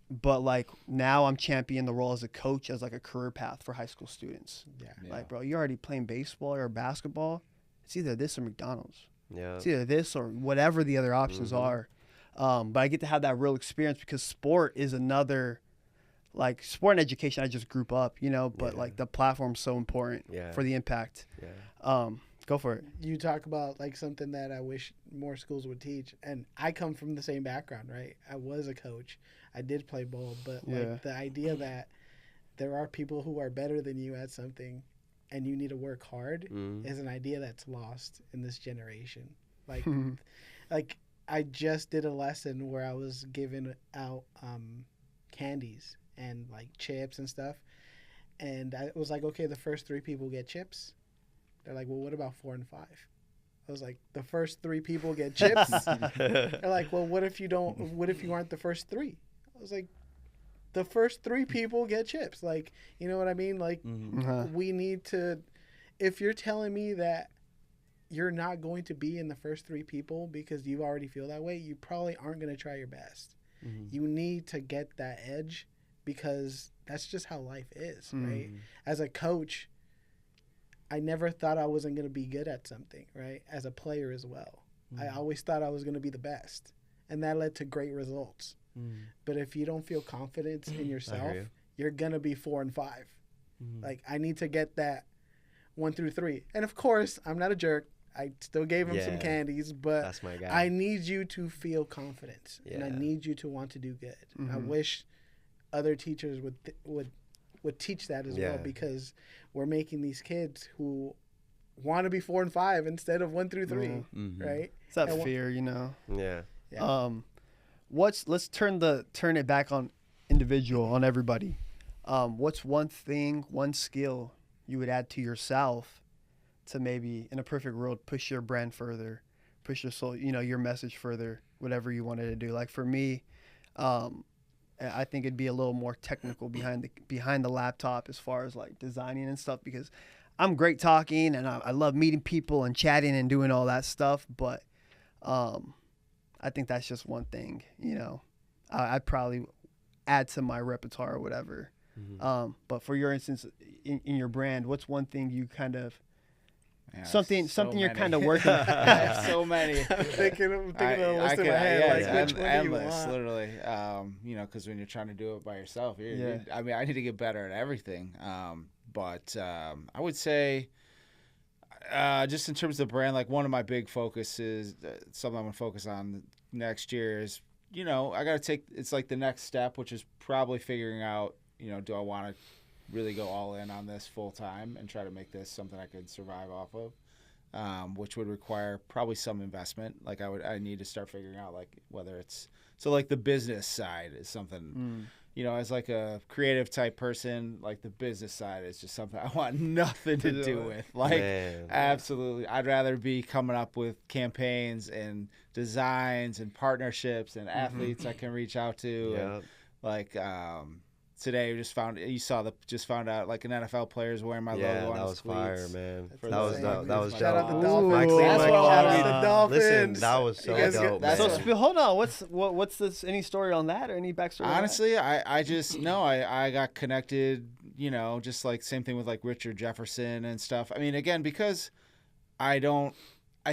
But like now I'm championing the role as a coach as like a career path for high school students. Like, bro, you're already playing baseball or basketball. It's either this or McDonald's. Yeah. It's either this or whatever the other options are. But I get to have that real experience because sport is another, like sport and education, I just group up, but like the platform's so important for the impact. Yeah. Go for it. You talk about like something that I wish more schools would teach. And I come from the same background, right? I was a coach. I did play ball, but like the idea that there are people who are better than you at something and you need to work hard is an idea that's lost in this generation. Like, like I just did a lesson where I was giving out candies and like chips and stuff. And I was like, okay, the first 3 people get chips. They're like, well, what about 4 and 5? I was like, the first 3 people get chips. They're like, well, what if you aren't the first 3? I was like, the first 3 people get chips. Like, you know what I mean? Like, we need to, if you're telling me that you're not going to be in the first 3 people because you already feel that way, you probably aren't going to try your best. You need to get that edge because that's just how life is, right? As a coach, I never thought I wasn't going to be good at something, right? As a player as well. I always thought I was going to be the best. And that led to great results. But if you don't feel confidence in yourself, you're going to be 4 and 5. Like, I need to get that 1 through 3. And of course, I'm not a jerk. I still gave him some candies, but that's my guy. I need you to feel confidence, and I need you to want to do good. I wish other teachers would teach that as well, because we're making these kids who want to be 4 and 5 instead of 1 through 3, right? It's that fear, you know. Yeah. Let's turn it back on individual, on everybody. What's one thing, one skill you would add to yourself to maybe, in a perfect world, push your brand further, push your soul, you know, your message further, whatever you wanted to do. Like for me, I think it'd be a little more technical behind the laptop as far as like designing and stuff, because I'm great talking and I love meeting people and chatting and doing all that stuff. But I think that's just one thing, you know, I'd probably add to my repertoire or whatever. But for your instance, in your brand, what's one thing you kind of, something you're kind of working on? I have so many. I'm thinking of a list in my head. Yeah, like, which one do you endless, want? literally. You know, because when you're trying to do it by yourself, I mean, I need to get better at everything. But I would say, just in terms of brand, like one of my big focuses, something I'm going to focus on next year is, you know, I got to take, it's like the next step, which is probably figuring out, you know, do I want to really go all in on this full time and try to make this something I could survive off of, which would require probably some investment. Like I need to start figuring out like whether it's, so like the business side is something, you know, as like a creative type person, like the business side is just something I want nothing to do with. Like, absolutely. I'd rather be coming up with campaigns and designs and partnerships and athletes I can reach out to. And like, today we just found out like an NFL player is wearing my logo on his cleats. That was fire, man. That was Shout out the Dolphins. Shout out the Dolphins. Listen, that was so dope. So hold on, what's this? Any story on that or any backstory? Honestly, I just know I got connected. You know, just like same thing with like Richard Jefferson and stuff. I mean, again, because I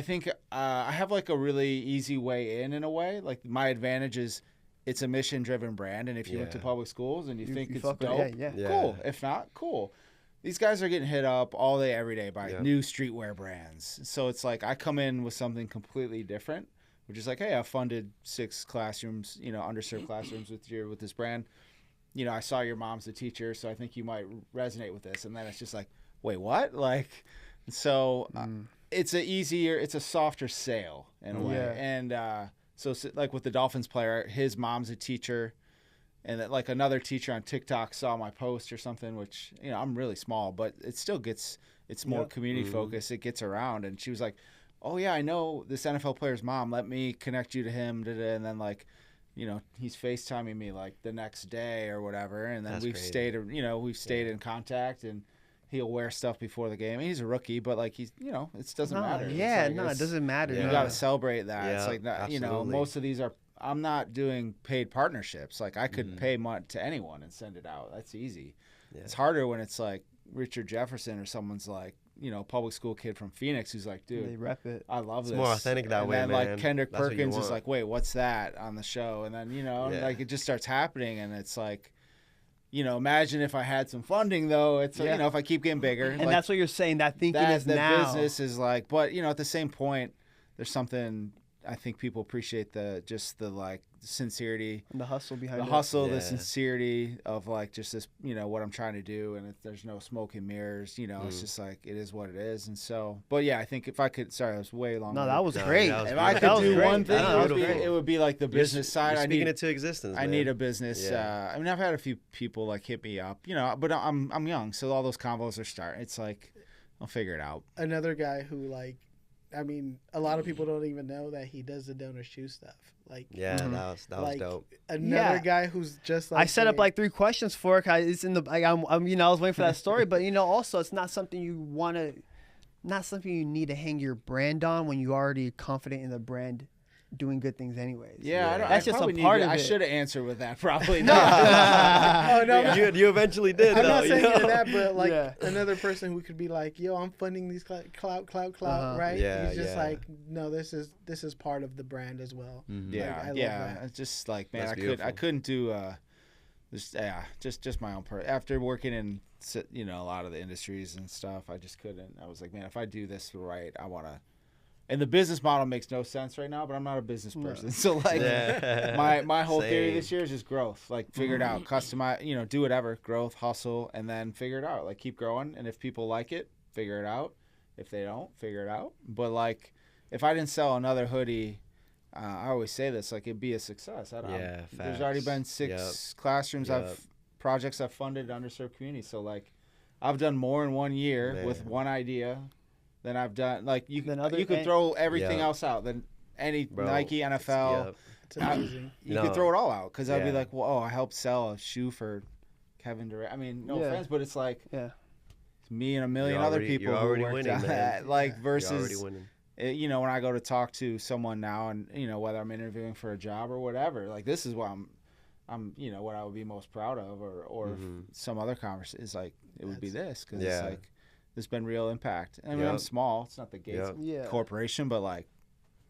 think I have like a really easy way in a way. Like my advantage is, it's a mission-driven brand, and if you went to public schools and you think it's dope, cool. If not, cool. These guys are getting hit up all day, every day by new streetwear brands. So it's like I come in with something completely different, which is like, hey, I've funded 6 classrooms, you know, underserved classrooms with this brand. You know, I saw your mom's a teacher, so I think you might resonate with this. And then it's just like, wait, what? Like, so it's a softer sale in a way. And so like with the Dolphins player, his mom's a teacher, and that like another teacher on TikTok saw my post or something, which, you know, I'm really small, but it still gets, it's more community focused. It gets around. And she was like, oh yeah, I know this NFL player's mom. Let me connect you to him. And then like, you know, he's FaceTiming me like the next day or whatever. And then we've stayed in contact, and he'll wear stuff before the game. He's a rookie, but like he's, you know, it doesn't matter. Yeah, like, it doesn't matter. You got to celebrate that. Yeah, it's like, not, you know, most of these are, I'm not doing paid partnerships. Like I could pay money to anyone and send it out. That's easy. Yeah. It's harder when it's like Richard Jefferson or someone's like, you know, public school kid from Phoenix who's like, dude, they rep it. I love this. It's more authentic that way, man. man. Like Kendrick Perkins is like, wait, what's that on the show? And then, you know, like it just starts happening, and it's like, you know, imagine if I had some funding, though. It's, you know, if I keep getting bigger. And like, that's what you're saying. That thinking is the now. Business is like, but, you know, at the same point, there's something I think people appreciate the like sincerity, And the hustle behind the it. hustle, Yeah. the sincerity of like just this, what I'm trying to do, and there's no smoke and mirrors, it's just like it is what it is. And so, but yeah, I think if I could, sorry, I was way long. No, that was No, great. that was if I That could was do great. one thing, No, that was it would be like the business side. You're I speaking need it to existence. I man. need a business. Yeah. I mean, I've had a few people like hit me up, but I'm young, so all those combos are starting. It's like I'll figure it out. Another guy who like, I mean, a lot of people don't even know that he does the donor shoe stuff. Like, Yeah, that was like, dope. another Yeah. guy who's just like I set up me. like 3 questions for it. 'Cause it's in the like, I was waiting for that story, but also it's not something you want to, not something you need to hang your brand on when you already confident in the brand doing good things anyways. Yeah, Yeah. I don't, That's I just a probably part need, of I it. should have answered with that probably. Oh no, no. You eventually did, I'm though. not saying you know? that, but like Yeah. another person who could be like, "Yo, I'm funding these clout, Uh-huh. right?" Yeah, He's just yeah. like, "No, this is part of the brand as well." Yeah, I love yeah. that. It's just like, man, That's I beautiful. couldn't do just my own after working in a lot of the industries and stuff. I just couldn't. I was like, man, if I do this right, I want to. And the business model makes no sense right now, but I'm not a business person. So like Yeah. my whole theory Same. this year is just growth. Like figure it out, customize, do whatever, growth, hustle, and then figure it out. Like keep growing, and if people like it, figure it out. If they don't, figure it out. But like if I didn't sell another hoodie, I always say this, like it'd be a success. Yeah, there's already facts. been 6 Yep. classrooms Yep. projects I've funded in underserved communities. So like I've done more in 1 year with Man. one idea than I've done. Like you Than other- could throw everything Yeah. else out than any Bro, Nike, NFL. Yep. It's amazing. You No. could throw it all out because I'd be Yeah. like, well, I helped sell a shoe for Kevin Durant. I mean, no Yeah. offense, but it's like Yeah. it's me and a million You're other already- people you're who already worked winning, on man. that. Like You're versus already winning. when I go to talk to someone now and whether I'm interviewing for a job or whatever, like this is what I'm what I would be most proud of or some other conversation is like it would be this because Yeah. it's like there's been real impact. I mean, I'm Yep. small. It's not the Gates Yep. Yeah. Corporation, but like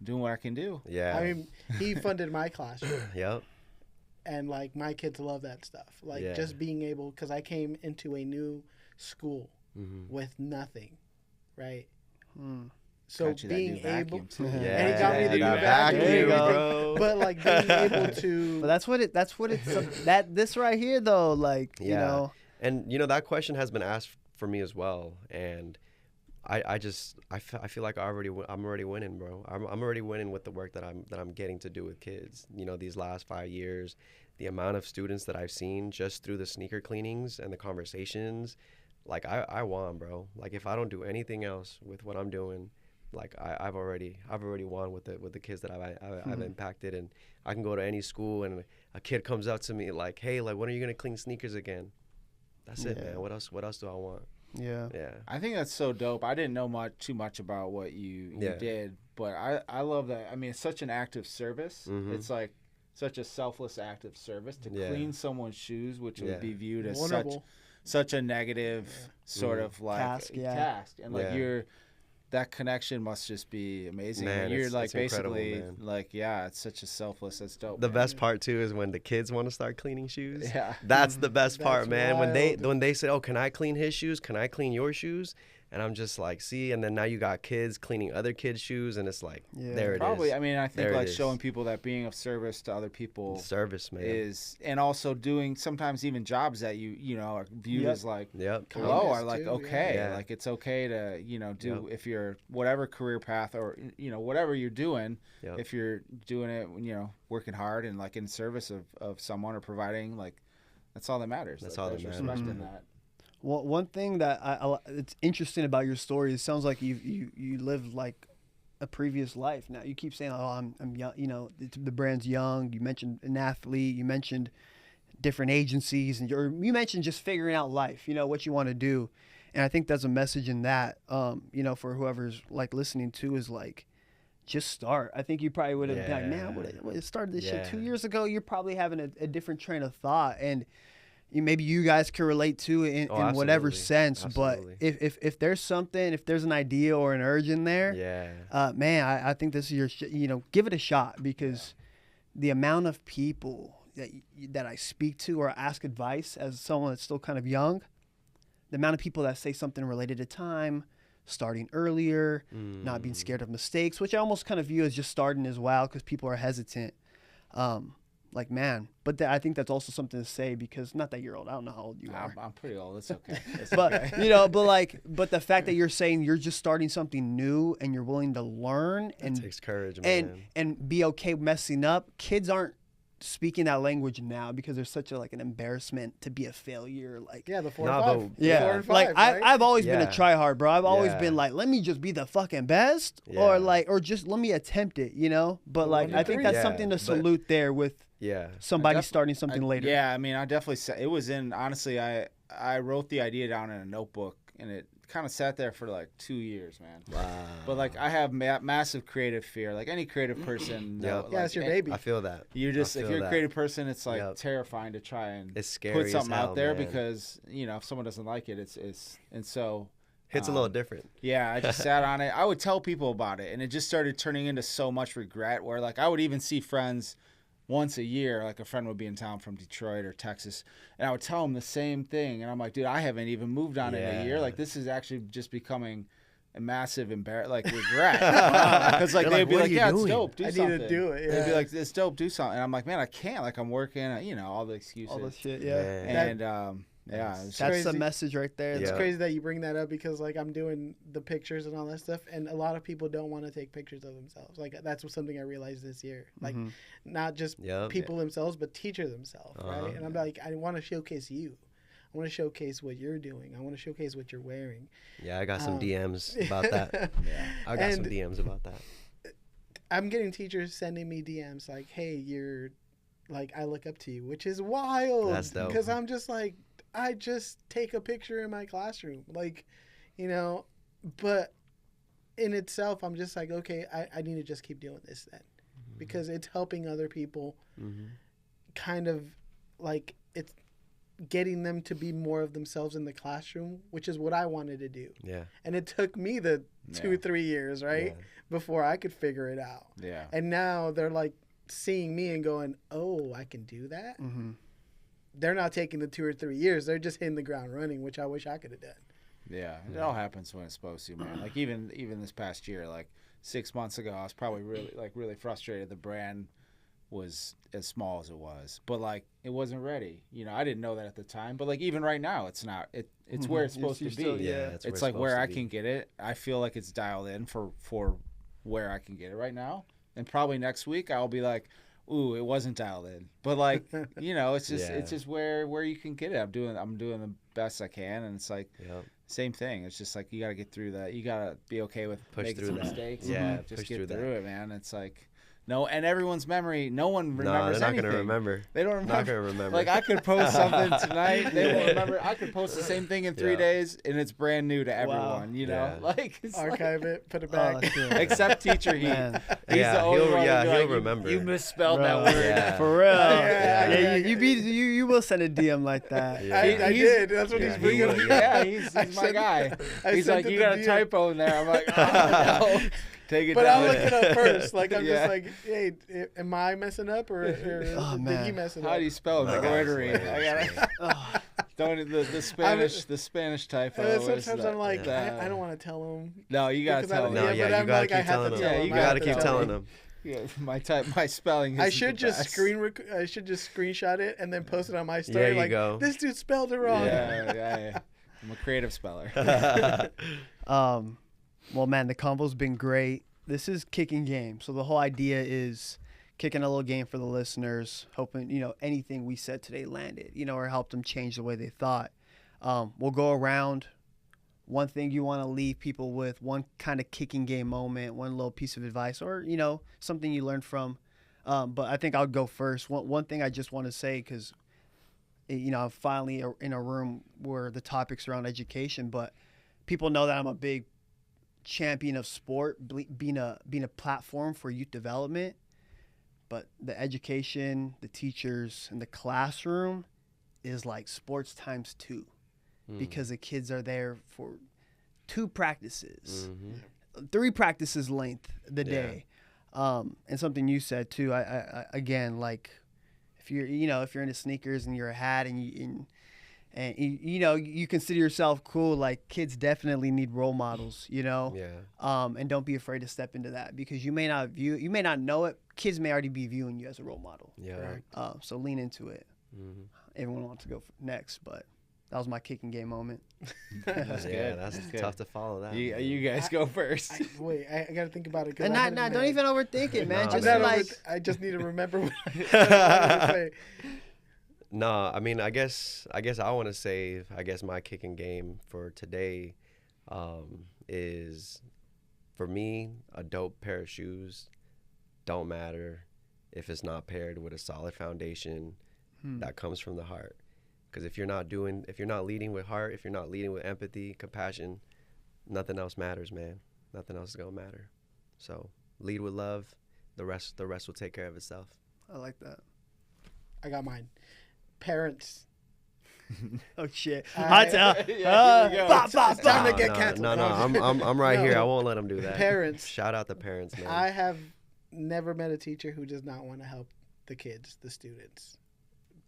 doing what I can do. Yeah. I mean, he funded my classroom, Yep. and like my kids love that stuff. Like Yeah. just being able, because I came into a new school Mhm. with nothing, right? Hmm. So Got you that being new able, vacuum, too. Yeah. And he got me the new that vacuum, There you go. bro. but like being able to, But that's what it's that this right here though, like you Yeah. know. And that question has been asked for me as well, and I feel like I'm already winning, bro. I'm already winning with the work that I'm getting to do with kids. These last 5 years, the amount of students that I've seen just through the sneaker cleanings and the conversations, like I won, bro. Like if I don't do anything else with what I'm doing, like I've already won with the kids that I've impacted. And I can go to any school and a kid comes up to me like, hey, like when are you gonna clean sneakers again? That's it, Yeah. man. What else do I want? Yeah. Yeah. I think that's so dope. I didn't know too much about what you Yeah. did, but I love that. I mean, it's such an act of service. Mhm. It's like such a selfless act of service to Yeah. clean someone's shoes, which Yeah. would be viewed as vulnerable. such a negative sort of like Task, yeah. task, and like Yeah. that connection must just be amazing. Man, And you're it's- like it's incredible, basically man. like it's such a selfless. That's dope. The man. best part too is when the kids want to start cleaning shoes. Yeah. That's the best part, That's man. wild. When they say, "Oh, can I clean his shoes? Can I clean your shoes?" And I'm just like, "See," and then now you got kids cleaning other kids' shoes, and it's like, Yeah. there it is. Probably. I mean, I think There it like is. showing people that being of service to other people Service, man. is, and also doing sometimes even jobs that you know are viewed Yep. as like Yep. Kindness, low are like too, okay, yeah. like it's okay to do Yep. if you're whatever career path or whatever you're doing, Yep. if you're doing it working hard and like in service of someone or providing, like that's all that matters. That's Like, all that there's matters. respect in Mhm. that. Well, one thing that it's interesting about your story. It sounds like you lived like a previous life. Now you keep saying, "Oh, I'm young." The brand's young. You mentioned an athlete. You mentioned different agencies, and you mentioned just figuring out life. What you want to do, and I think there's a message in that. For whoever's like listening to is like, just start. I think you probably would have been like, "Man, I would have started this shit 2 Yeah. years ago." You're probably having a different train of thought, and maybe you guys can relate to it in whatever absolutely. sense. Absolutely. But if there's something, if there's an idea or an urge in there, Yeah. man, I think this is your give it a shot, because the amount of people that I speak to or ask advice as someone that's still kind of young, the amount of people that say something related to time, starting earlier, not being scared of mistakes, which I almost kind of view as just starting as well because people are hesitant. Like, man, but I think that's also something to say because not that you're old. I don't know how old you are. I'm pretty old. It's okay. It's But, okay. you know, but the fact that you're saying you're just starting something new and you're willing to learn and It takes courage, man. and be okay messing up. Kids aren't speaking that language now because there's such an embarrassment to be a failure. Like, Yeah, the 4 Nah, and 5. but- yeah, 4 and 5, like right? I've always been a Yeah. try-hard, bro. I've always Yeah. been like, let me just be the fucking best, Yeah. or just let me attempt it, you know. But like, One I to think three. that's Yeah, something to but- salute there with Yeah. somebody def- starting something later. Yeah, I mean, I definitely said it was in. Honestly, I wrote the idea down in a notebook, and it kind of sat there for like 2 years, man. Wow. But like, I have massive creative fear. Like any creative person, Yeah. like, Yeah, it's your baby. I feel that. You just I if feel you're a that. creative person, it's like Yep. terrifying to try and It's scary put as something hell, out there man. because if someone doesn't like it, it's and so. Hits a little different. Yeah, I just sat on it. I would tell people about it, and it just started turning into so much regret. Where like I would even see friends once a year, like a friend would be in town from Detroit or Texas, and I would tell them the same thing, and I'm like, dude, I haven't even moved on in a year. Yeah. Like this is actually just becoming a massive regret because like They're they'd be "What like, are you yeah, doing?" it's dope. Do I need something. to do it. They'd be Yeah. like, it's dope. Do something. And I'm like, man, I can't. Like I'm working. All the excuses. All this shit, yeah. Man. And yeah, it's That's the crazy. message right there. It's Yeah. crazy that you bring that up because like I'm doing the pictures and all that stuff, and a lot of people don't want to take pictures of themselves. Like that's something I realized this year. Like not just Yep. people themselves, but teachers themselves, Uh-huh. right? And I'm like, I want to showcase you. I want to showcase what you're doing. I want to showcase what you're wearing. Yeah, I got some Um, DMs about that. I got some And- DMs about that. I'm getting teachers sending me DMs like, "Hey, you're like I look up to you," which is wild. That's dope. Because I'm just like, I just take a picture in my classroom, like, you know. But in itself, I'm just like, okay, I need to just keep doing this then, because it's helping other people. Kind of like it's getting them to be more of themselves in the classroom, which is what I wanted to do. Yeah. And it took me the 2-3 years, right, Yeah. before I could figure it out. yeah. And now they're like seeing me and going, "Oh, I can do that." They're not taking the 2 or 3 years; they're just hitting the ground running, which I wish I could have done. Yeah, it all happens when it's supposed to, man. Like even this past year, like 6 months ago, I was probably really frustrated. The brand was as small as it was, but like it wasn't ready. I didn't know that at the time. But like even right now, it's not. It's where it's supposed to be. still- Yeah. It's like where I can get it. I feel like it's dialed in for where I can get it right now. And probably next week I'll be like, ooh, it wasn't dialed in. But like it's just Yeah. it's just where you can get it. I'm doing the best I can, and it's like. Yep. Same thing. It's just like you got to get through that. You got to be okay with Push making through some that. mistakes. Yeah, Just push get through through that. it, man. It's like and everyone's memory. No one No, remembers they're not anything. gonna remember. They don't remember. Not gonna remember. Like I could post something tonight. They won't remember. I could post the same thing in 3 Yeah. days, and it's brand new to everyone. You know, Yeah. like it's like- Archive it, put it Oh, back. shit. except teacher heat. Man. He's Yeah, the only he'll- one yeah, who'll be he'll like, remember. You misspelled Bro. that word. Yeah. For real. Yeah. Yeah, you will send a DM like that. Yeah. I did. That's what Yeah, he's he bringing. would. Yeah, he's I my sent- guy. I He's sent like, it you to got a DM. typo in there. I'm like, oh, no. Take it But down. I'll look it up first. Like I'm Yeah. just like, hey, am I messing up or Oh, did he man. mess it How up? do you spell That guy's embroidery? I hilarious, gotta don't the Spanish typo. And then is sometimes that- I'm like, that- I don't want to tell him. No, you gotta Because I tell don't- him. No, Yeah, yeah, but you I'm gotta like, I keep have to telling them. tell Yeah, him. you I You have gotta to keep tell telling him. them. My spelling. I isn't should the just best. I should just screenshot it and then post it on my story. you like, go. this dude spelled it wrong. Yeah. I'm a creative speller. Well, man, the convo's been great. This is Kickin Game. So the whole idea is kicking a little game for the listeners, hoping, anything we said today landed, or helped them change the way they thought. We'll go around. One thing you want to leave people with, one kind of kicking game moment, one little piece of advice, or, something you learned from. But I think I'll go first. One thing I just want to say, because, I'm finally in a room where the topic's around education, but people know that I'm a big champion of sport, being a platform for youth development. But the education, the teachers, and the classroom is like sports times 2. Because the kids are there for 2 practices, 3 practices length the day. And something you said too, I again, like if you're into sneakers and you're a hat and and you know, you consider yourself cool, like kids definitely need role models, you know. Yeah. And don't be afraid to step into that, because you may not know it. Kids may already be viewing you as a role model. Yeah. Correct. So lean into it. Mm-hmm. Everyone wants to go next, but that was my kicking game moment. That's Yeah, good. that's good. tough to follow that. You guys go first. Wait, I got to think about it. 'Cause And I had it not in don't my even overthink it, man. No, Just man. like I just need to remember what I wanted to say. No, I mean, I guess I want to say, my kicking game for today is, for me, a dope pair of shoes don't matter if it's not paired with a solid foundation that comes from the heart. Because if you're not leading with heart, if you're not leading with empathy, compassion, nothing else matters, man. Nothing else is gonna matter. So lead with love. The rest will take care of itself. I like that. I got mine. Parents. Oh shit! I- Hot Yeah, here we go. Time to get canceled. No, No, I'm right here. No. I won't let them do that. Parents. Shout out the parents, man. I have never met a teacher who does not want to help the kids, the students.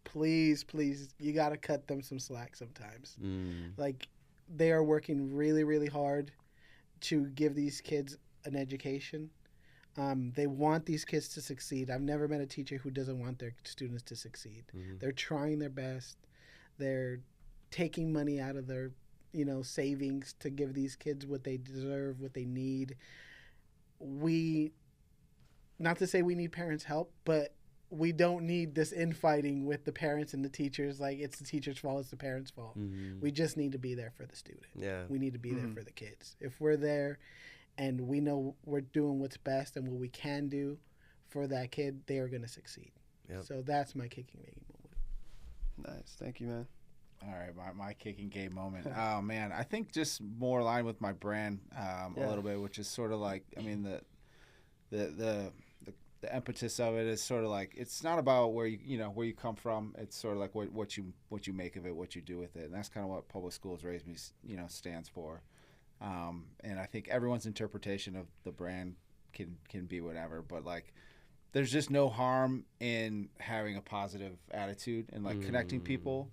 Please, you got to cut them some slack sometimes. Like, they are working really, really hard to give these kids an education. They want these kids to succeed. I've never met a teacher who doesn't want their students to succeed. They're trying their best. They're taking money out of their, savings to give these kids what they deserve, what they need. Not to say we need parents' help, but we don't need this infighting with the parents and the teachers. Like, it's the teacher's fault, it's the parents' fault. We just need to be there for the student. Yeah. We need to be there for the kids. If we're there and we know we're doing what's best and what we can do for that kid, they are going to succeed. Yep. So that's my kicking game moment. Nice, thank you, man. All right, my kicking game moment. Oh man, I think just more aligned with my brand a little bit, which is sort of like, I mean, the impetus of it is sort of like, it's not about where you come from. It's sort of like what you make of it, what you do with it, and that's kind of what Public Schools Raised Me, stands for. And I think everyone's interpretation of the brand can be whatever, but like, there's just no harm in having a positive attitude and like connecting people.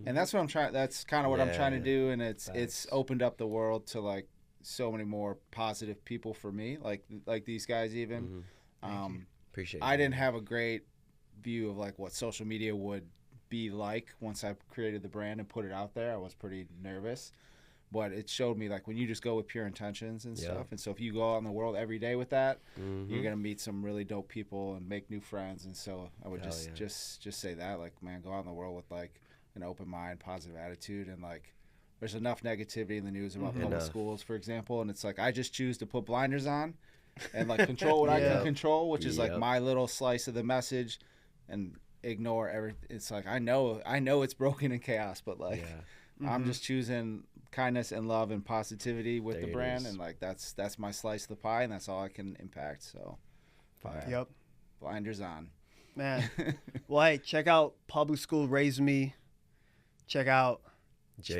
And that's what I'm trying. That's kind of what I'm trying to do. And it's opened up the world to like so many more positive people for me, like these guys even. Appreciate. I didn't have a great view of like what social media would be like once I created the brand and put it out there. I was pretty nervous, but it showed me like when you just go with pure intentions and stuff. And so if you go out in the world every day with that, you're gonna meet some really dope people and make new friends. And so I would just say that, like, man, go out in the world with like an open mind, positive attitude, and like there's enough negativity in the news about public schools, for example, and it's like I just choose to put blinders on and like control what I can control, which is like my little slice of the message, and ignore everything. It's like I know it's broken and chaos, but like I'm just choosing kindness and love and positivity with the brand, and like that's my slice of the pie, and that's all I can impact. So blinders on, man. Well, hey, check out Public School Raised Me. Check out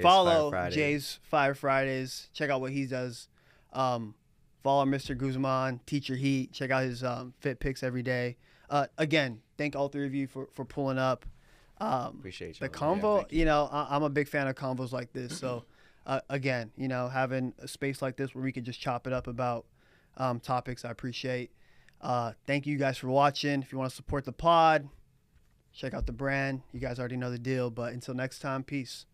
follow Jay's Fire Fridays. Check out what he does. Follow Mr. Guzman, Teacher Heat. Check out his fit pics every day. Again, thank all three of you for pulling up. Appreciate you. The convo, I'm a big fan of convos like this. So, again, having a space like this where we can just chop it up about topics, I appreciate. Thank you guys for watching. If you want to support the pod, check out the brand. You guys already know the deal. But until next time, peace.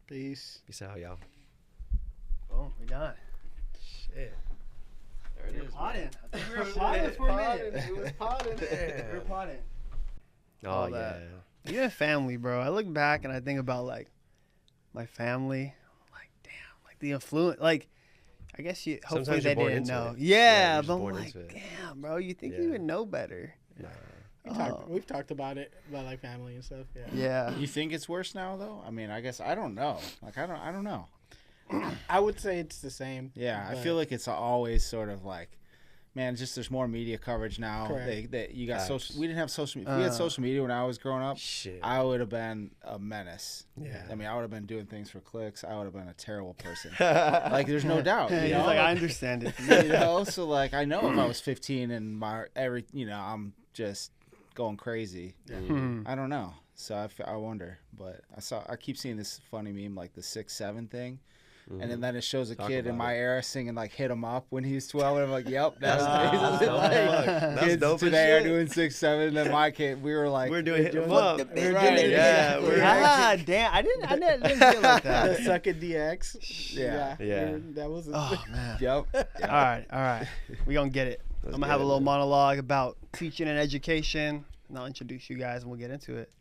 Peace. Peace out, y'all. Boom, we done. Shit. There it is. Potting. I think we were potting for a minute. It was potting. We were potting. Oh, that. yeah. Even family, bro. I look back and I think about like my family. Like, damn, like the influence. Like, I guess hopefully Sometimes they you're born didn't into know. it. Yeah, you're but I'm born like, into it. damn, bro. You think you would know better? Nah. We've talked about it, about like family and stuff. Yeah. You think it's worse now, though? I mean, I guess I don't know. Like, I don't know. I would say it's the same. Yeah, I but- feel like it's always sort of like, man, just there's more media coverage now. Correct. You got Facts. social. We didn't have social. If we had social media when I was growing up, Shit. I would have been a menace. Yeah. I mean, I would have been doing things for clicks. I would have been a terrible person. Like, there's no doubt. You He's know? like, I understand it. So like, I know if I was 15 and I'm just going crazy. Hmm. I don't know. So I wonder, but I keep seeing this funny meme like the 6'7" thing. And then it shows a kid in my era singing like "Hit 'Em Up" when he's 12, and I'm like, "Yep, that's kids dope today are doing 6'7", and my kid, we were like, we're doing "Hit 'Em Up." Up." Right? Yeah, Damn! I didn't feel like that. The Suck It DX. Yeah. That was. Oh man! Yep. All right. We gonna get it. I'm gonna have a little monologue about teaching and education, and I'll introduce you guys, and we'll get into it.